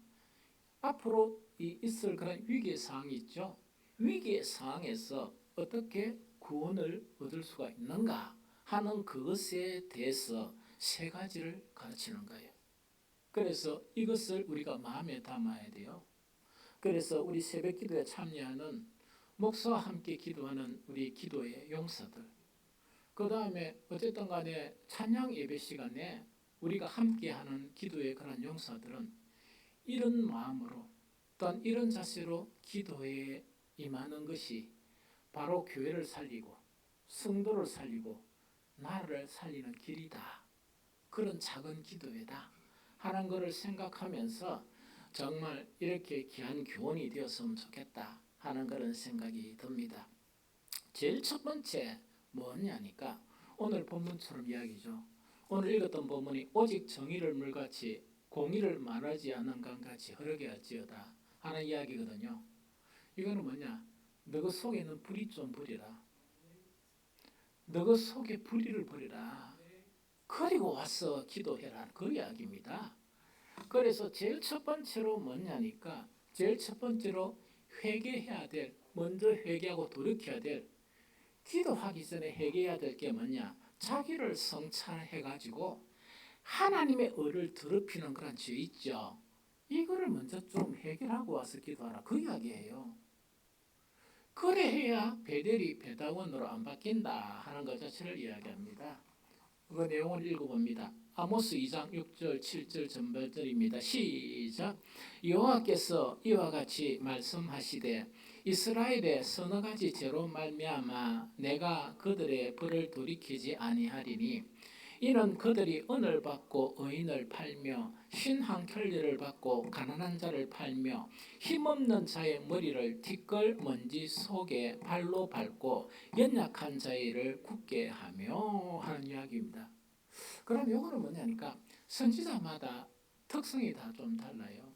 앞으로 있을 그런 위기의 상황이 있죠. 위기의 상황에서 어떻게 구원을 얻을 수가 있는가 하는 그것에 대해서 세 가지를 가르치는 거예요. 그래서 이것을 우리가 마음에 담아야 돼요. 그래서 우리 새벽 기도에 참여하는 목사와 함께 기도하는 우리 기도의 용사들, 그 다음에 어쨌든 간에 찬양 예배 시간에 우리가 함께하는 기도의 그런 용사들은 이런 마음으로 또한 이런 자세로 기도에 임하는 것이 바로 교회를 살리고 성도를 살리고 나라를 살리는 길이다. 그런 작은 기도회다 하는 것을 생각하면서 정말 이렇게 귀한 교훈이 되었으면 좋겠다 하는 그런 생각이 듭니다. 제일 첫 번째 뭐냐니까 오늘 본문처럼 이야기죠. 오늘 읽었던 본문이 오직 정의를 물같이 공의를 말하지 않은 강같이 흐르게 할지어다 하는 이야기거든요. 이거는 뭐냐? 너그 속에 있는 불이 좀 버리라. 너그 속에 불의를 버리라. 그리고 와서 기도해라. 그 이야기입니다. 그래서 제일 첫 번째로 뭐냐니까 제일 첫 번째로 회개해야 될, 먼저 회개하고 돌이켜야 될, 기도하기 전에 회개해야 될 게 뭐냐? 자기를 성찰해가지고 하나님의 의를 더럽히는 그런 죄 있죠. 이거를 먼저 좀 해결하고 와서 기도하라. 그 이야기예요. 그래야 베델이 베다원으로 안 바뀐다 하는 것 자체를 이야기합니다. 그 내용을 읽어봅니다. 아모스 2장 6절 7절 전반절입니다. 시작. 여호와께서 이와 같이 말씀하시되 이스라엘의 서너 가지 죄로 말미암아 내가 그들의 벌을 돌이키지 아니하리니 이는 그들이 은을 받고 의인을 팔며 신한 켤레를 받고 가난한 자를 팔며 힘없는 자의 머리를 티끌 먼지 속에 발로 밟고 연약한 자를 굳게 하며 하는 이야기입니다. 그럼 이거는 뭐냐니까 선지자마다 특성이 다 좀 달라요.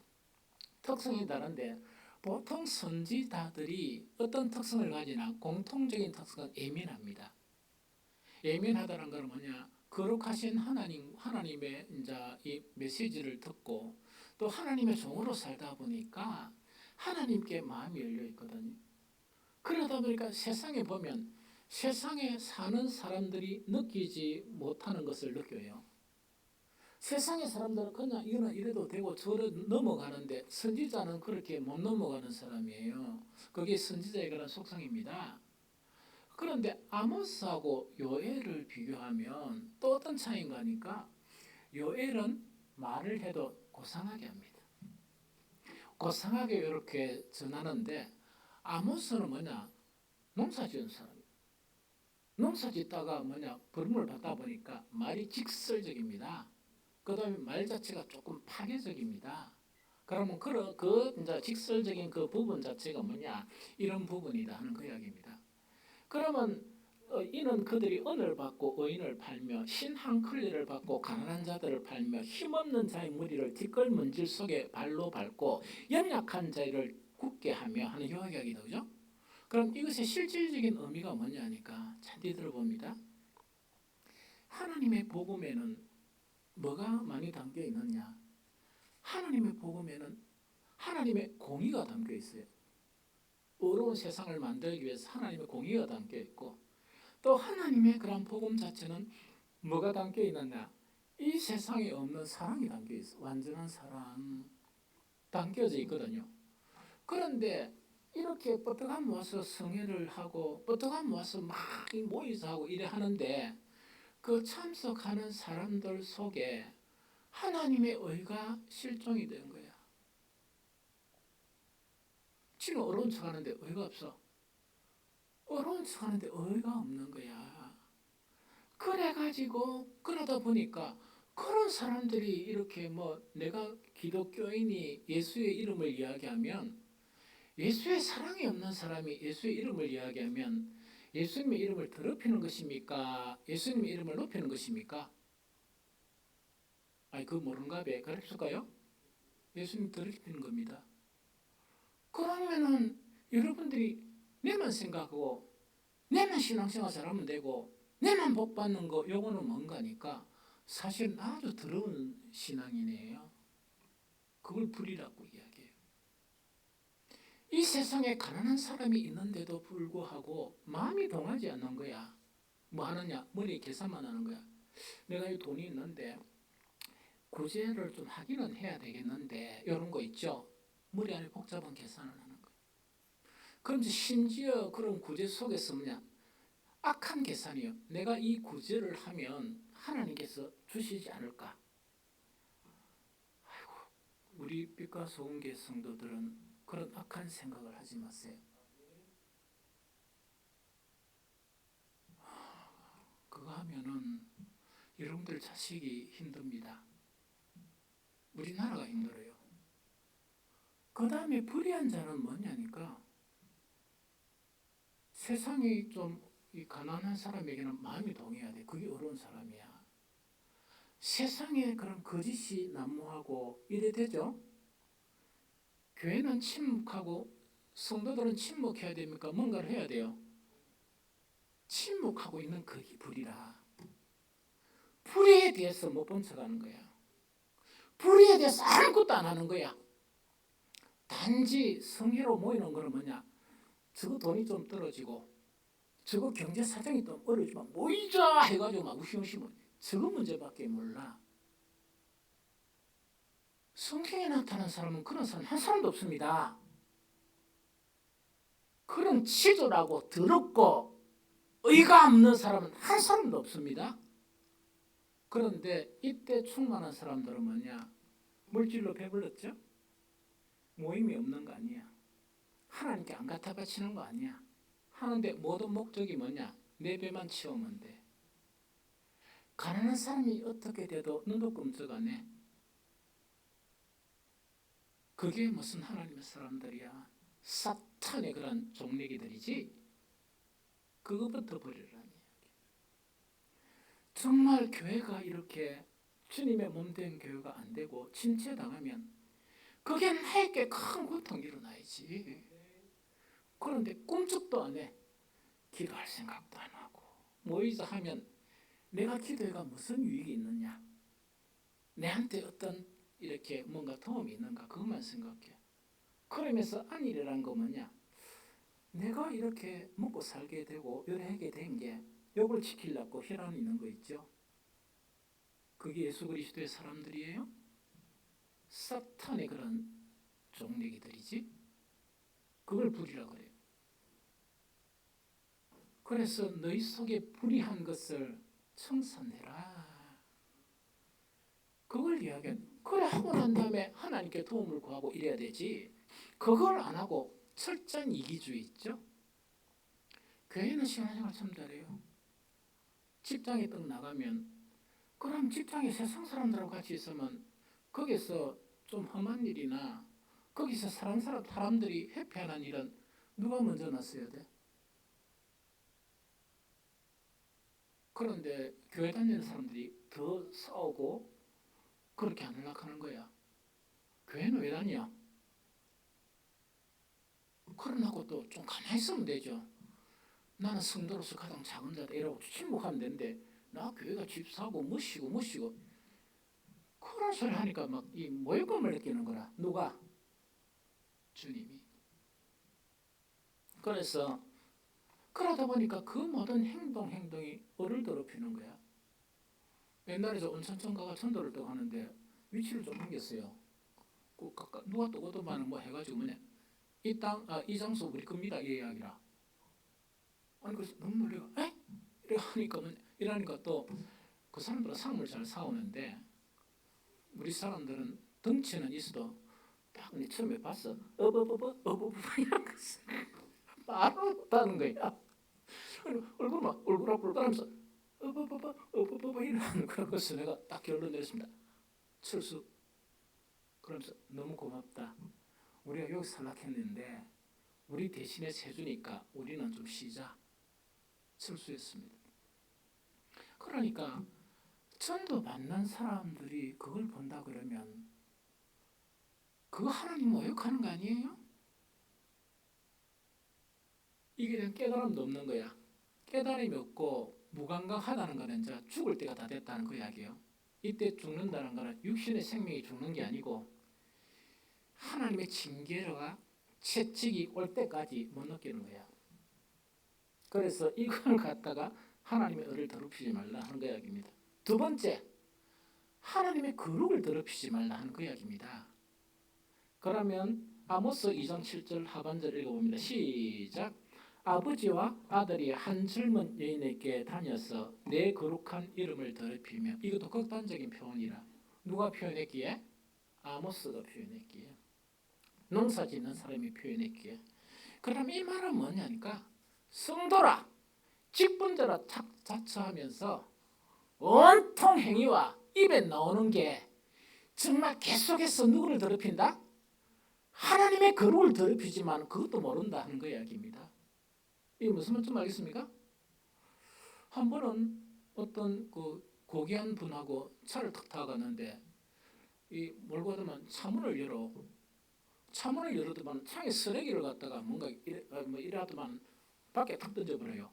특성이 다른데 보통 선지자들이 어떤 특성을 가지나 공통적인 특성은 예민합니다. 예민하다는 건 뭐냐? 거룩하신 하나님의 이제 이 메시지를 듣고 또 하나님의 종으로 살다 보니까 하나님께 마음이 열려 있거든요. 그러다 보니까 세상에 보면 세상에 사는 사람들이 느끼지 못하는 것을 느껴요. 세상의 사람들은 그냥 이거는 이래도 되고 저래 넘어가는데 선지자는 그렇게 못 넘어가는 사람이에요. 그게 선지자의 그런 속성입니다. 그런데 아모스하고 요엘을 비교하면 또 어떤 차이인가 하니까 요엘은 말을 해도 고상하게 합니다. 고상하게 이렇게 전하는데 아모스는 뭐냐? 농사 지은 사람. 농사 짓다가 뭐냐? 벌음을 받다 보니까 말이 직설적입니다. 그 다음에 말 자체가 조금 파괴적입니다. 그러면 그 이제 직설적인 그 부분 자체가 뭐냐? 이런 부분이다 하는 그 이야기입니다. 그러면 이는 그들이 은을 받고 의인을 팔며 신한 클레를 받고 가난한 자들을 팔며 힘없는 자의 머리를 티끌먼지 속에 발로 밟고 연약한 자를 굳게 하며 하는 이야기이다. 그죠? 그럼 이것의 실질적인 의미가 뭐냐니까 자세히 들어봅니다. 하나님의 복음에는 뭐가 많이 담겨 있느냐? 하나님의 복음에는 하나님의 공의가 담겨 있어요. 어려운 세상을 만들기 위해서 하나님의 공의가 담겨 있고 또 하나님의 그런 복음 자체는 뭐가 담겨 있느냐? 이 세상에 없는 사랑이 담겨 있어. 완전한 사랑 담겨져 있거든요. 그런데 이렇게 뻗어가면 와서 성회를 하고 뻗어가면 와서 막 모이서 하고 이래 하는데 그 참석하는 사람들 속에 하나님의 의가 실종이 된 거야. 지는 어려운 척 하는데 의가 없어. 어려운 척 하는데 의가 없는 거야. 그래가지고 그러다 보니까 그런 사람들이 이렇게 뭐 내가 기독교인이 예수의 이름을 이야기하면 예수의 사랑이 없는 사람이 예수의 이름을 이야기하면 예수님의 이름을 더럽히는 것입니까? 예수님의 이름을 높이는 것입니까? 아니 그거 모르는가 봐. 그랬을까요? 예수님 더럽히는 겁니다. 그러면은 여러분들이 내만 생각하고 내만 신앙생활 잘하면 되고 내만 복 받는 거 요거는 뭔가니까 사실은 아주 더러운 신앙이네요. 그걸 불이라고 이야기해요. 이 세상에 가난한 사람이 있는데도 불구하고 마음이 동하지 않는 거야. 뭐 하느냐? 머리 계산만 하는 거야. 내가 이 돈이 있는데 구제를 좀 하기는 해야 되겠는데 이런 거 있죠. 머리 안에 복잡한 계산을 하는 거야. 그럼 심지어 그런 구제 속에서 뭐냐? 악한 계산이요. 내가 이 구제를 하면 하나님께서 주시지 않을까? 아이고, 우리 빛과 소금계 성도들은 그런 악한 생각을 하지 마세요. 그거 하면은 여러분들 자식이 힘듭니다. 우리나라가 힘들어요. 그 다음에 불의한 자는 뭐냐니까 세상이 좀 이 가난한 사람에게는 마음이 동해야 돼. 그게 어려운 사람이야. 세상에 그런 거짓이 난무하고 이래 되죠. 교회는 침묵하고 성도들은 침묵해야 됩니까? 뭔가를 해야 돼요. 침묵하고 있는 그게 불이라. 불의에 대해서 못 본 척하는 거야. 불의에 대해서 아무것도 안 하는 거야. 단지 성회로 모이는 거는 뭐냐? 저거 돈이 좀 떨어지고 저거 경제 사정이 좀 어려지만 모이자 해가지고 막 우시우시면 저거 문제밖에 몰라. 성경에 나타난 사람은 그런 사람 한 사람도 없습니다. 그런 치졸하고 더럽고 의가 없는 사람은 한 사람도 없습니다. 그런데 이때 충만한 사람들은 뭐냐? 물질로 배불렀죠? 모임이 없는 거 아니야. 하나님께 안 갖다 바치는 거 아니야. 하는데 모든 목적이 뭐냐? 내 배만 채우면 돼. 가난한 사람이 어떻게 돼도 눈도 끔찍 안 해. 그게 무슨 하나님의 사람들이야. 사탄의 그런 종래기들이지. 그것부터 버리라는 이야기. 정말 교회가 이렇게 주님의 몸된 교회가 안 되고 침체당하면 그게 나에게 큰 고통이 일어나야지. 그런데 꿈쩍도 안 해. 기도할 생각도 안 하고 모이자 하면 내가 기도해가 무슨 유익이 있느냐, 내한테 어떤 이렇게 뭔가 도움이 있는가, 그것만 생각해. 그러면서 안일이라는 거 뭐냐, 내가 이렇게 먹고 살게 되고 요래하게 된 게 요걸 지키려고 혈안이 있는 거 있죠. 그게 예수 그리스도의 사람들이에요? 사탄의 그런 종래기들이지. 그걸 불이라고 그래요. 그래서 너희 속에 불의한 것을 청산해라. 그걸 이야기한. 그래 하고 난 다음에 하나님께 도움을 구하고 이래야 되지. 그걸 안 하고 철저한 이기주의 있죠. 교회는 신앙생활 참 잘해요. 직장에 딱 나가면 그럼 직장에 세상 사람들하고 같이 있으면 거기서 좀 험한 일이나 거기서 사람들이 회피하는 일은 누가 먼저 났어야 돼? 그런데 교회 다니는 사람들이 더 싸우고 그렇게 안 하려고 하는 거야. 교회는 왜 다녀? 그러나고 또 좀 가만히 있으면 되죠. 나는 성도로서 가장 작은 자다 이러고 침묵하면 되는데 나 교회가 집사고 무시고 그런 소리 하니까 막 이 모욕감을 느끼는 거라. 누가? 주님이. 그래서 그러다 보니까 그 모든 행동이 어를 더럽히는 거야. 옛날에 저 온천천 가가 천도를 또 하는데 위치를 좀 옮겼어요. 누가 또 오토바이는 뭐 해가지고 뭐냐, 이 장소 우리 겁니다 이 이야기라. 아니 그래서 너무 놀래가 에? 이러니까 또 그 사람들은 상을 잘 사오는데 우리 사람들은 덩치는 있어도 딱 처음에 봤어. 어버버버 이런 거 말을 못하는 거야. 얼굴하면서 어버버버 이러는 거라고서 내가 딱 결론 내렸습니다. 철수. 그러면서 너무 고맙다. 우리가 여기 살락했는데 우리 대신에 세주니까 우리는 좀 쉬자. 철수했습니다. 그러니까 전도 받는 사람들이 그걸 본다 그러면 그거 하나님 모욕하는 거 아니에요? 이게 대한 깨달음도 없는 거야. 깨달음이 없고 무감각하다는 거는 이제 죽을 때가 다 됐다는 그 이야기예요. 이때 죽는다는 거는 육신의 생명이 죽는 게 아니고 하나님의 징계가 채찍이 올 때까지 못 느끼는 거야. 그래서 이걸 갖다가 하나님의 의를 더럽히지 말라 하는 그 이야기입니다. 두 번째, 하나님의 거룩을 더럽히지 말라 하는 그 이야기입니다. 그러면 아모스 2장 7절 하반절 읽어봅니다. 시작. 아버지와 아들이 한 젊은 여인에게 다녀서 내 거룩한 이름을 더럽히며. 이것도 극단적인 표현이라. 누가 표현했기에? 아모스가 표현했기에. 농사 짓는 사람이 표현했기에. 그럼 이 말은 뭐냐니까 성도라 직분자라 자처하면서 온통 행위와 입에 나오는 게 정말 계속해서 누구를 더럽힌다? 하나님의 거룩을 더럽히지만 그것도 모른다 하는 그 이야기입니다. 이게 무슨 말인지 알겠습니까? 한 번은 어떤 그 고귀한 분하고 차를 탁 타고 갔는데 이 몰고 가면 차문을 열어. 차문을 열었더만 창에 쓰레기를 갖다가 뭔가 이래 하더만 밖에 탁 던져버려요.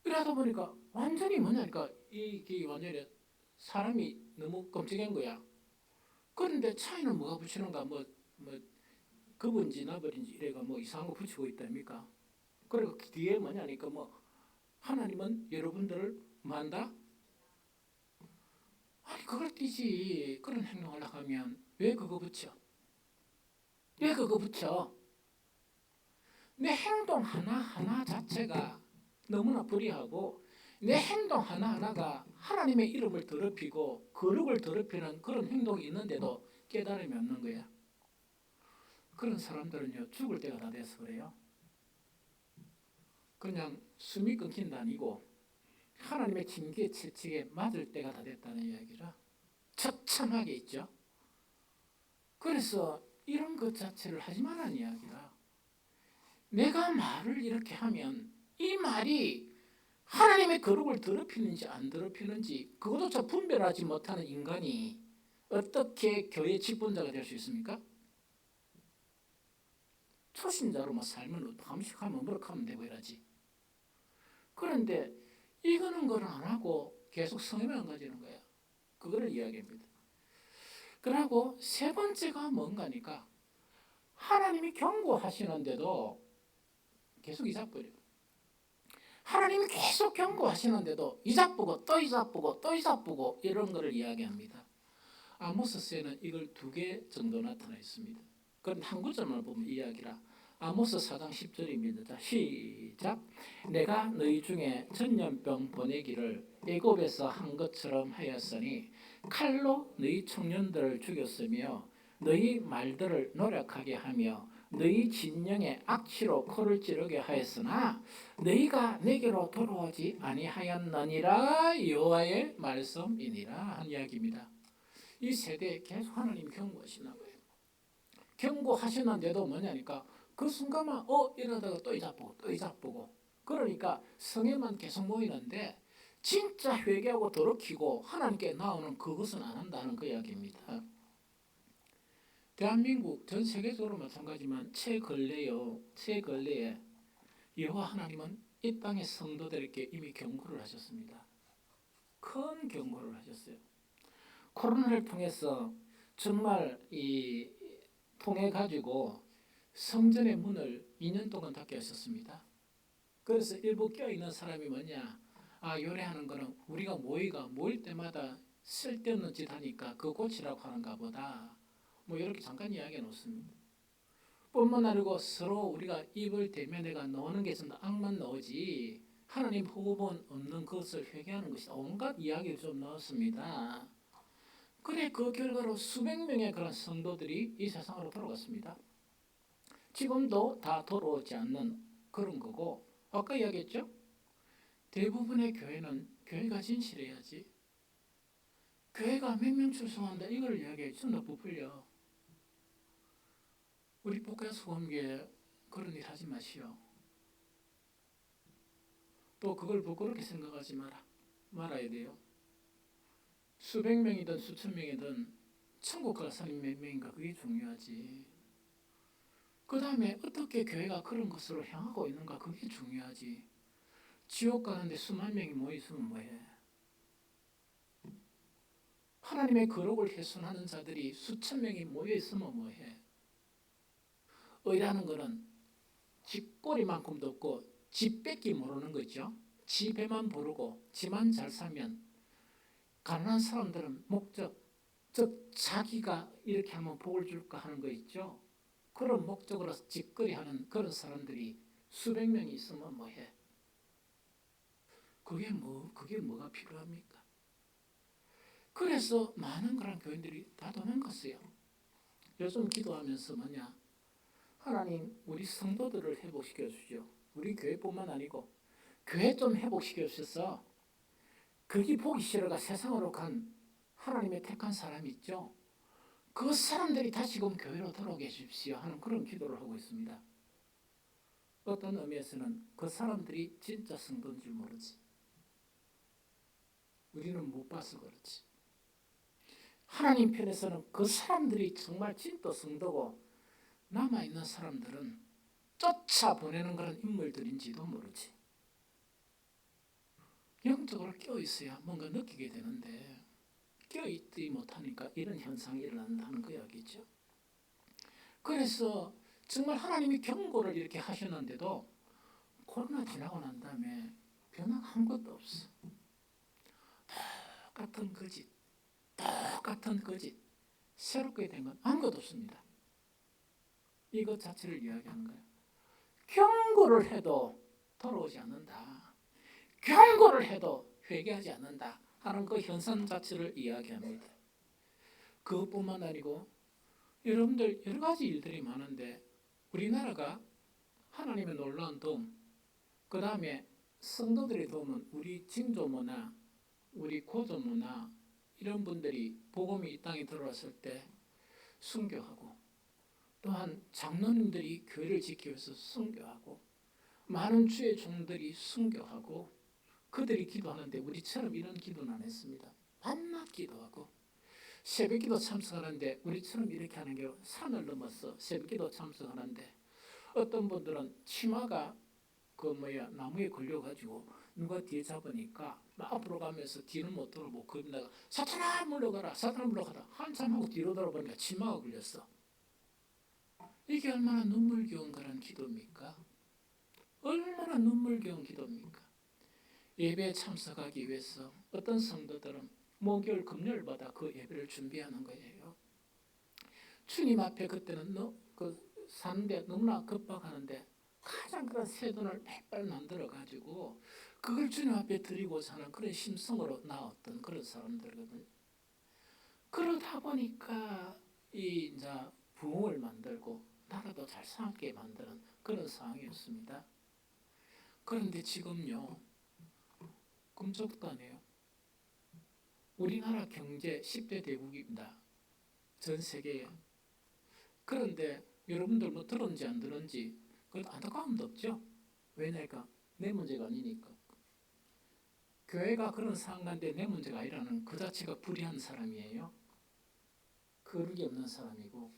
이러다 보니까 완전히 뭐냐니까 이게 완전히 사람이 너무 끔찍한 거야. 그런데 차에는 뭐가 붙이는가 뭐 그분 지나버린지 이래가 뭐 이상한 거 붙이고 있답니까? 그리고 그 뒤에 뭐냐니까 뭐 하나님은 여러분들을 만다? 아니 그걸 띄지. 그런 행동을 하면 왜 그거 붙여? 왜 그거 붙여? 내 행동 하나하나 자체가 너무나 불의하고 내 행동 하나하나가 하나님의 이름을 더럽히고 거룩을 더럽히는 그런 행동이 있는데도 깨달음이 없는 거야. 그런 사람들은요 죽을 때가 다 돼서 그래요. 그냥 숨이 끊긴다니고 하나님의 징계 채찍에 맞을 때가 다 됐다는 이야기라 처참하게 있죠. 그래서 이런 것 자체를 하지 말라는 이야기라. 내가 말을 이렇게 하면 이 말이 하나님의 거룩을 더럽히는지 안 더럽히는지 그것조차 분별하지 못하는 인간이 어떻게 교회 직분자가 될 수 있습니까? 초신자로 뭐 살면 감식하면 뭐라하면 되고 이러지. 그런데 이거는 걸 안 하고 계속 성에만 가지는 거야. 그거를 이야기합니다. 그리고 세 번째가 뭔가니까 하나님이 경고하시는데도 계속 이삭버려. 하나님이 계속 경고하시는데도 이삭보고 또 이삭보고 또 이삭보고 이런 거를 이야기합니다. 아모스서에는 이걸 2개 정도 나타나 있습니다. 그럼 한 구절만 보면 이야기라. 아모스 4장 10절입니다. 자, 시작. 내가 너희 중에 전염병 보내기를 애굽에서 한 것처럼 하였으니 칼로 너희 청년들을 죽였으며 너희 말들을 노력하게 하며 너희 진영의 악취로 코를 찌르게 하였으나 너희가 내게로 돌아오지 아니하였느니라 여호와의 말씀이니라 한 이야기입니다. 이 세대에 계속 하나님이 경고하시나 봐요. 경고하시는데도 뭐냐니까 그 순간만 이러다가 또 이자보고 또 이자보고 그러니까 성에만 계속 모이는데 진짜 회개하고 돌이키고 하나님께 나오는 그것은 안 한다는 그 이야기입니다. 대한민국 전 세계적으로 마찬가지지만 최근래에 여호와 하나님은 이 땅의 성도들에게 이미 경고를 하셨습니다. 큰 경고를 하셨어요. 코로나를 통해서 정말 통해 가지고 성전의 문을 2년 동안 닫게 하셨습니다. 그래서 일부 껴있는 사람이 뭐냐, 요래하는 거는 우리가 모일 때마다 쓸데없는 짓 하니까 그거 고치라고 하는가 보다. 뭐 이렇게 잠깐 이야기해 놓습니다. 뿐만 아니고 서로 우리가 입을 대면해가 나오는 게 전부 악만 나오지 하나님 호흡은 없는 것을 회개하는 것이 온갖 이야기를 좀 넣었습니다. 그래 그 결과로 수백 명의 그런 성도들이 이 세상으로 돌아갔습니다. 지금도 다 돌아오지 않는 그런 거고 아까 이야기했죠? 대부분의 교회는 교회가 진실해야지. 교회가 몇 명 출석한다 이걸 이야기해 전부 부풀려. 우리 복가 소음교회 그런 일 하지 마시오. 또 그걸 부끄럽게 생각하지 말아야 돼요. 수백 명이든 수천 명이든 천국 갈 사람이 몇 명인가 그게 중요하지. 그 다음에 어떻게 교회가 그런 것으로 향하고 있는가 그게 중요하지. 지옥 가는데 수만 명이 모여있으면 뭐해. 하나님의 거룩을 훼손하는 자들이 수천 명이 모여있으면 뭐해. 의라는 것은 쥐꼬리만큼도 없고 지 뺏기 모르는 거죠. 지 배만 부르고 지만 잘 살면 가난한 사람들은 목적, 즉 자기가 이렇게 하면 복을 줄까 하는 거 있죠. 그런 목적으로 짓거리하는 그런 사람들이 수백 명이 있으면 뭐해? 그게 뭐가 필요합니까? 그래서 많은 그런 교인들이 다 도망갔어요. 요즘 기도하면서 뭐냐? 하나님 우리 성도들을 회복시켜 주시오. 우리 교회뿐만 아니고 교회 좀 회복시켜 주셔서 거기 보기 싫어가 세상으로 간 하나님의 택한 사람이 있죠. 그 사람들이 다시금 교회로 돌아오게 해주십시오 하는 그런 기도를 하고 있습니다. 어떤 의미에서는 그 사람들이 진짜 성도인 줄 모르지. 우리는 못 봐서 그렇지. 하나님 편에서는 그 사람들이 정말 진짜 성도고 남아있는 사람들은 쫓아보내는 그런 인물들인지도 모르지. 영적으로 깨어있어야 뭔가 느끼게 되는데 깨어있지 못하니까 이런 현상이 일어난다는 그 이야기죠. 그래서 정말 하나님이 경고를 이렇게 하셨는데도 코로나 지나고 난 다음에 변화가 아무것도 없어. 똑같은 거짓, 똑같은 거짓. 새롭게 된 건 아무것도 없습니다. 이것 자체를 이야기하는 거예요. 경고를 해도 돌아오지 않는다. 경고를 해도 회개하지 않는다 하는 그 현상 자체를 이야기합니다. 그것뿐만 아니고 여러분들 여러 가지 일들이 많은데 우리나라가 하나님의 놀라운 도움, 그 다음에 성도들의 도움은 우리 징조모나 우리 고조모나 이런 분들이 복음이 이 땅에 들어왔을 때 순교하고, 또한 장로님들이 교회를 지키기 위해서 순교하고, 많은 주의 종들이 순교하고, 그들이 기도하는데 우리처럼 이런 기도는 안 했습니다. 밤낮 기도하고 새벽기도 참석하는데 우리처럼 이렇게 하는 게 산을 넘어서 새벽기도 참석하는데, 어떤 분들은 치마가 나무에 걸려가지고 누가 뒤에 잡으니까 막 앞으로 가면서 뒤는 못 돌아보고 거기다가 사탄아 물러가라, 사탄아 물러가라 한참 하고 뒤로 돌아보니까 치마가 걸렸어. 이게 얼마나 눈물겨운 그런 기도입니까? 얼마나 눈물겨운 기도입니까? 예배에 참석하기 위해서 어떤 성도들은 목요일 금요일마다 그 예배를 준비하는 거예요. 주님 앞에 그때는 사는데 너무나 급박하는데 가장 그런 새 돈을 매빨 만들어 가지고 그걸 주님 앞에 드리고 사는 그런 심성으로 나왔던 그런 사람들거든요. 그러다 보니까 이제 부흥을 만들고 나라도 잘 살게 만드는 그런 상황이었습니다. 그런데 지금요, 꿈쩍도 안 해요. 우리나라 경제 10대 대국입니다. 전 세계에. 그런데 여러분들 뭐 들었는지 안 들었는지 그것도 안타까움도 없죠. 왜냐니까 내 문제가 아니니까. 교회가 그런 상황인데 내 문제가 아니라는 그 자체가 불의한 사람이에요. 거룩이 없는 사람이고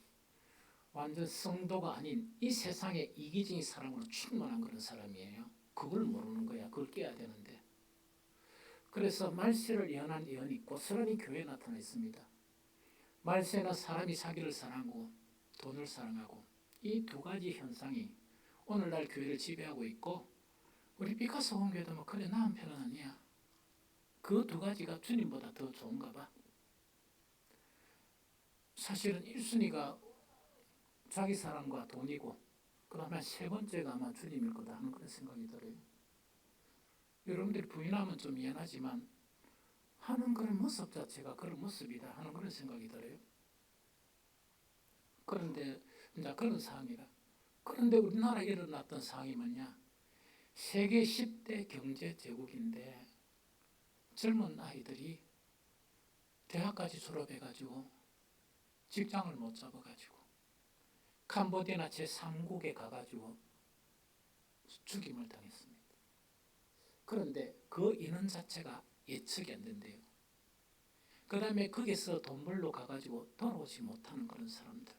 완전 성도가 아닌 이 세상의 이기적인 사람으로 충만한 그런 사람이에요. 그걸 모르는 거야. 그걸 깨야 되는데. 그래서 말세를 예언한 예언이 고스란히 교회에 나타나 있습니다. 말세는 사람이 자기를 사랑하고 돈을 사랑하고 이 두 가지 현상이 오늘날 교회를 지배하고 있고, 우리 피카소 공교회도 뭐 그래 나은 편은 아니야. 그 두 가지가 주님보다 더 좋은가 봐. 사실은 1순위가 자기 사랑과 돈이고 그 다음에 세 번째가 아마 주님일 거다 하는 그런 생각이 들어요. 여러분들이 부인하면 좀 미안하지만 하는 그런 모습 자체가 그런 모습이다 하는 그런 생각이 들어요. 그런데 이제 그런 상황이라. 그런데 우리나라에 일어났던 상황이 뭐냐? 세계 10대 경제 제국인데 젊은 아이들이 대학까지 졸업해가지고 직장을 못 잡아가지고 캄보디아나 제3국에 가가지고 죽임을 당했습니다. 그런데 그 인원 자체가 예측이 안 된대요. 그 다음에 거기서 돈 벌러 가가지고 돌아오지 못하는 그런 사람들.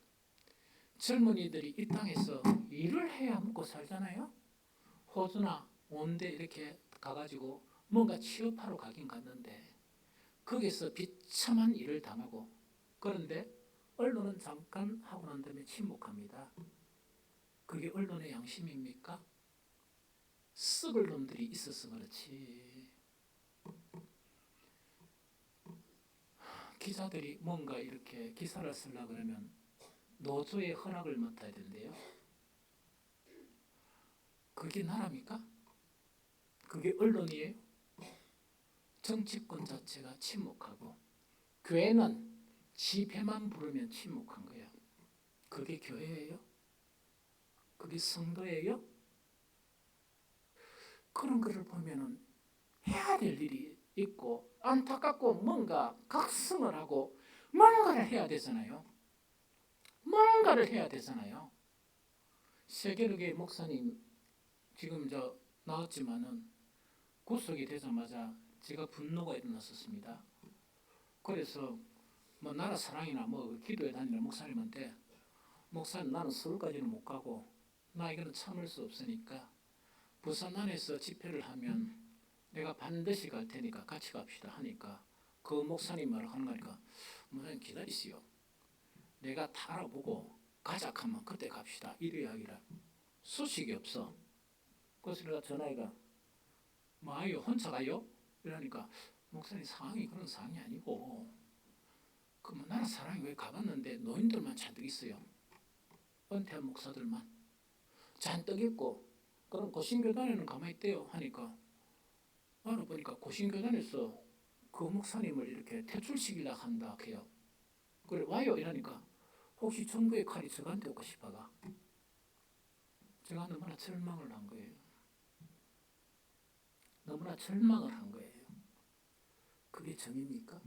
젊은이들이 이 땅에서 일을 해야 먹고 살잖아요. 호주나 온대 이렇게 가가지고 뭔가 취업하러 가긴 갔는데 거기서 비참한 일을 당하고, 그런데 언론은 잠깐 하고 난 다음에 침묵합니다. 그게 언론의 양심입니까? 썩을 놈들이 있어서 그렇지. 기자들이 뭔가 이렇게 기사를 쓰려고 그러면 노조의 허락을 맡아야 된대요. 그게 나라입니까? 그게 언론이에요? 정치권 자체가 침묵하고 교회는 집회만 부르면 침묵한 거예요. 그게 교회예요? 그게 성도예요? 그런 것을 보면은 해야 될 일이 있고 안타깝고 뭔가 각성을 하고 뭔가를 해야 되잖아요. 뭔가를 해야 되잖아요. 세계르게 목사님 지금 나왔지만은 구속이 되자마자 제가 분노가 일어났었습니다. 그래서 뭐 나라 사랑이나 뭐 기도에 다니는 목사님한테 목사님 나는 서울까지는 못 가고 나 이거는 참을 수 없으니까 부산 안에서 집회를 하면 내가 반드시 갈 테니까 같이 갑시다 하니까 그 목사님 말을 하는 거니까 목사님 기다리시오. 내가 다 알아보고 가자 하면 그때 갑시다. 이래 이야기라. 소식이 없어. 그래서 내가 전화해가 뭐 아유 혼자 가요? 이러니까 목사님 상황이 그런 상황이 아니고 그러면 나는 사람이 왜 가봤는데 노인들만 잔뜩 있어요. 은퇴한 목사들만 잔뜩 있고 그럼 고신교단에는 가만히 있대요 하니까 알아보니까 고신교단에서 그 목사님을 이렇게 퇴출시키려고 한다 해요. 그래 와요 이러니까 혹시 정부의 칼이 저한테 오고 싶어가 제가 너무나 절망을 한 거예요. 너무나 절망을 한 거예요. 그게 정의입니까?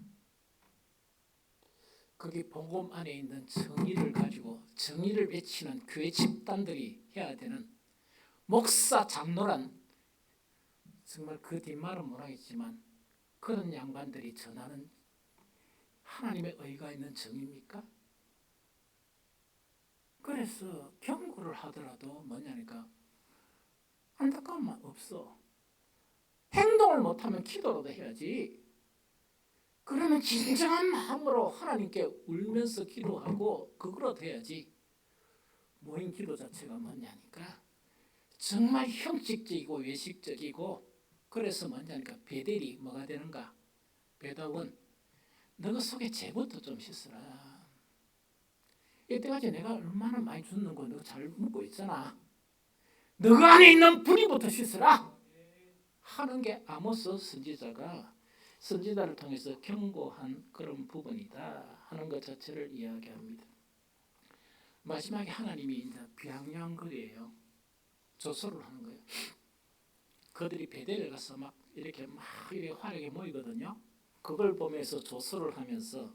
그게 복음 안에 있는 정의를 가지고 정의를 외치는 교회 집단들이 해야 되는 목사 장로란 정말 그 뒷말은 모르겠지만 그런 양반들이 전하는 하나님의 의가 있는 정의입니까? 그래서 경고를 하더라도 뭐냐니까 안타까움만 없어. 행동을 못하면 기도라도 해야지. 그러면 진정한 마음으로 하나님께 울면서 기도하고 그거라도 해야지. 모인 기도 자체가 뭐냐니까 정말 형식적이고 외식적이고 그래서 뭐냐니까 베델이 뭐가 되는가? 베델은 너가 속에 죄부터 좀 씻어라. 이때까지 내가 얼마나 많이 줬는 거 너 잘 묻고 있잖아. 너가 안에 있는 불이부터 씻어라 하는 게 아모스 선지자가 선지자를 통해서 경고한 그런 부분이다 하는 것 자체를 이야기합니다. 마지막에 하나님이 이제 비아냥거리예요. 조소를 하는 거예요. 그들이 베델에 가서 막 이렇게 화력에 모이거든요. 그걸 보면서 조소를 하면서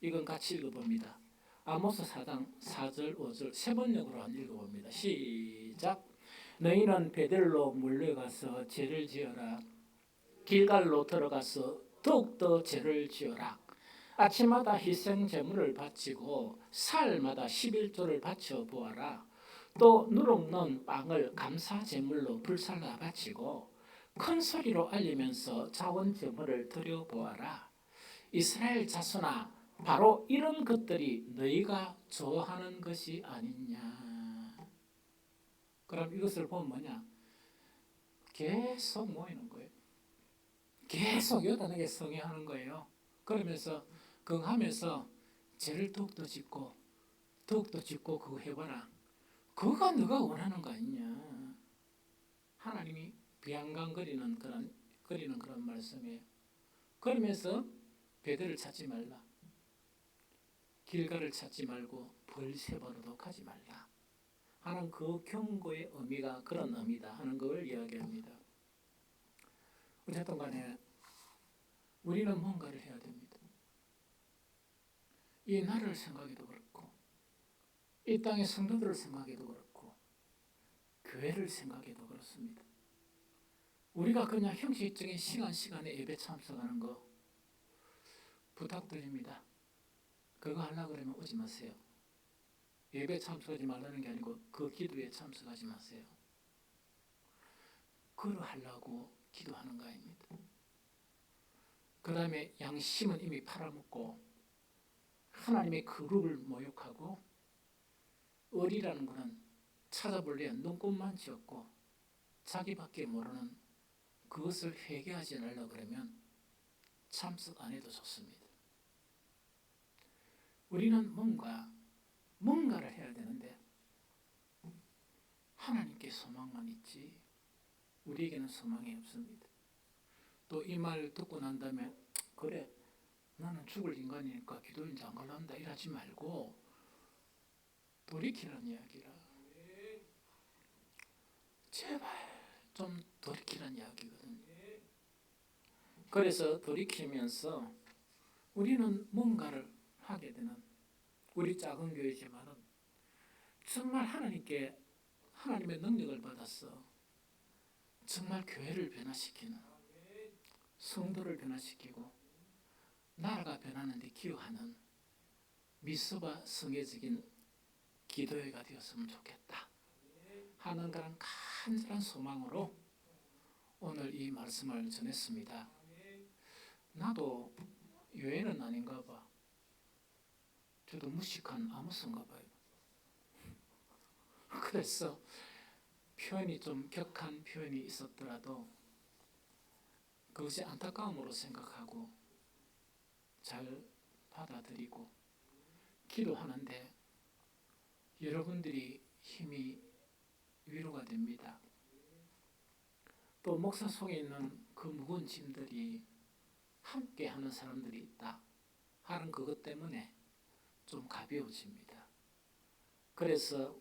이건 같이 읽어봅니다. 아모스 4장 4절 5절 세 번역으로 읽어봅니다. 시작. 너희는 베델로 몰려가서 죄를 지어라. 길갈로 들어가서 더욱더 죄를 지어라. 아침마다 희생 제물을 바치고 사흘마다 11조를 바쳐 보아라. 또 누룩 넣은 빵을 감사 제물로 불살라 바치고 큰 소리로 알리면서 자원 제물을 드려 보아라. 이스라엘 자손아 바로 이런 것들이 너희가 좋아하는 것이 아니냐. 그럼 이것을 보면 뭐냐? 계속 모이는 거예요. 계속 여단에게 성행하는 거예요. 그러면서 그하면서 죄를 더욱더 짓고 그거 해봐라. 그거가 너가 원하는 거 아니냐. 하나님이 비아냥거리는 그런 말씀이에요. 그러면서 베델을 찾지 말라. 길가를 찾지 말고 벌세바로도 가지 말라 하는 그 경고의 의미가 그런 의미다 하는 걸 이야기합니다. 어쨌든 간에 우리는 뭔가를 해야 됩니다. 이 나라를 생각해도 그렇고 이 땅의 성도들을 생각해도 그렇고 교회를 생각해도 그렇습니다. 우리가 그냥 형식적인 시간에 예배 참석하는 거 부탁드립니다. 그거 하려고 그러면 오지 마세요. 예배 참석하지 말라는 게 아니고 그 기도에 참석하지 마세요. 그걸 하려고 기도하는 거 아닙니다. 그 다음에 양심은 이미 팔아먹고 하나님의 그룹을 모욕하고 의리라는 것은 찾아볼래 눈곱만 지었고 자기밖에 모르는 그것을 회개하지 않으려고 그러면 참석 안 해도 좋습니다. 우리는 뭔가를 해야 되는데 하나님께 소망만 있지 우리에게는 소망이 없습니다. 또 이 말 듣고 난 다음에 그래 나는 죽을 인간이니까 기도인지 안 갈란다 이러지 말고 돌이키라는 이야기라. 제발 좀 돌이키라는 이야기거든요. 그래서 돌이키면서 우리는 뭔가를 하게 되는 우리 작은 교회지만은 정말 하나님의 능력을 받아서 정말 교회를 변화시키는 성도를 변화시키고 나라가 변하는 데 기여하는 미스바 성회적인 기도회가 되었으면 좋겠다 하는 그런 간절한 소망으로 오늘 이 말씀을 전했습니다. 나도 유해는 아닌가 봐. 저도 무식한 아무선가 봐요. 그래서 표현이 좀 격한 표현이 있었더라도 그것이 안타까움으로 생각하고 잘 받아들이고 기도하는데 여러분들이 힘이 위로가 됩니다. 또 목사 속에 있는 그 무거운 짐들이 함께 하는 사람들이 있다 하는 그것 때문에 좀 가벼워집니다. 그래서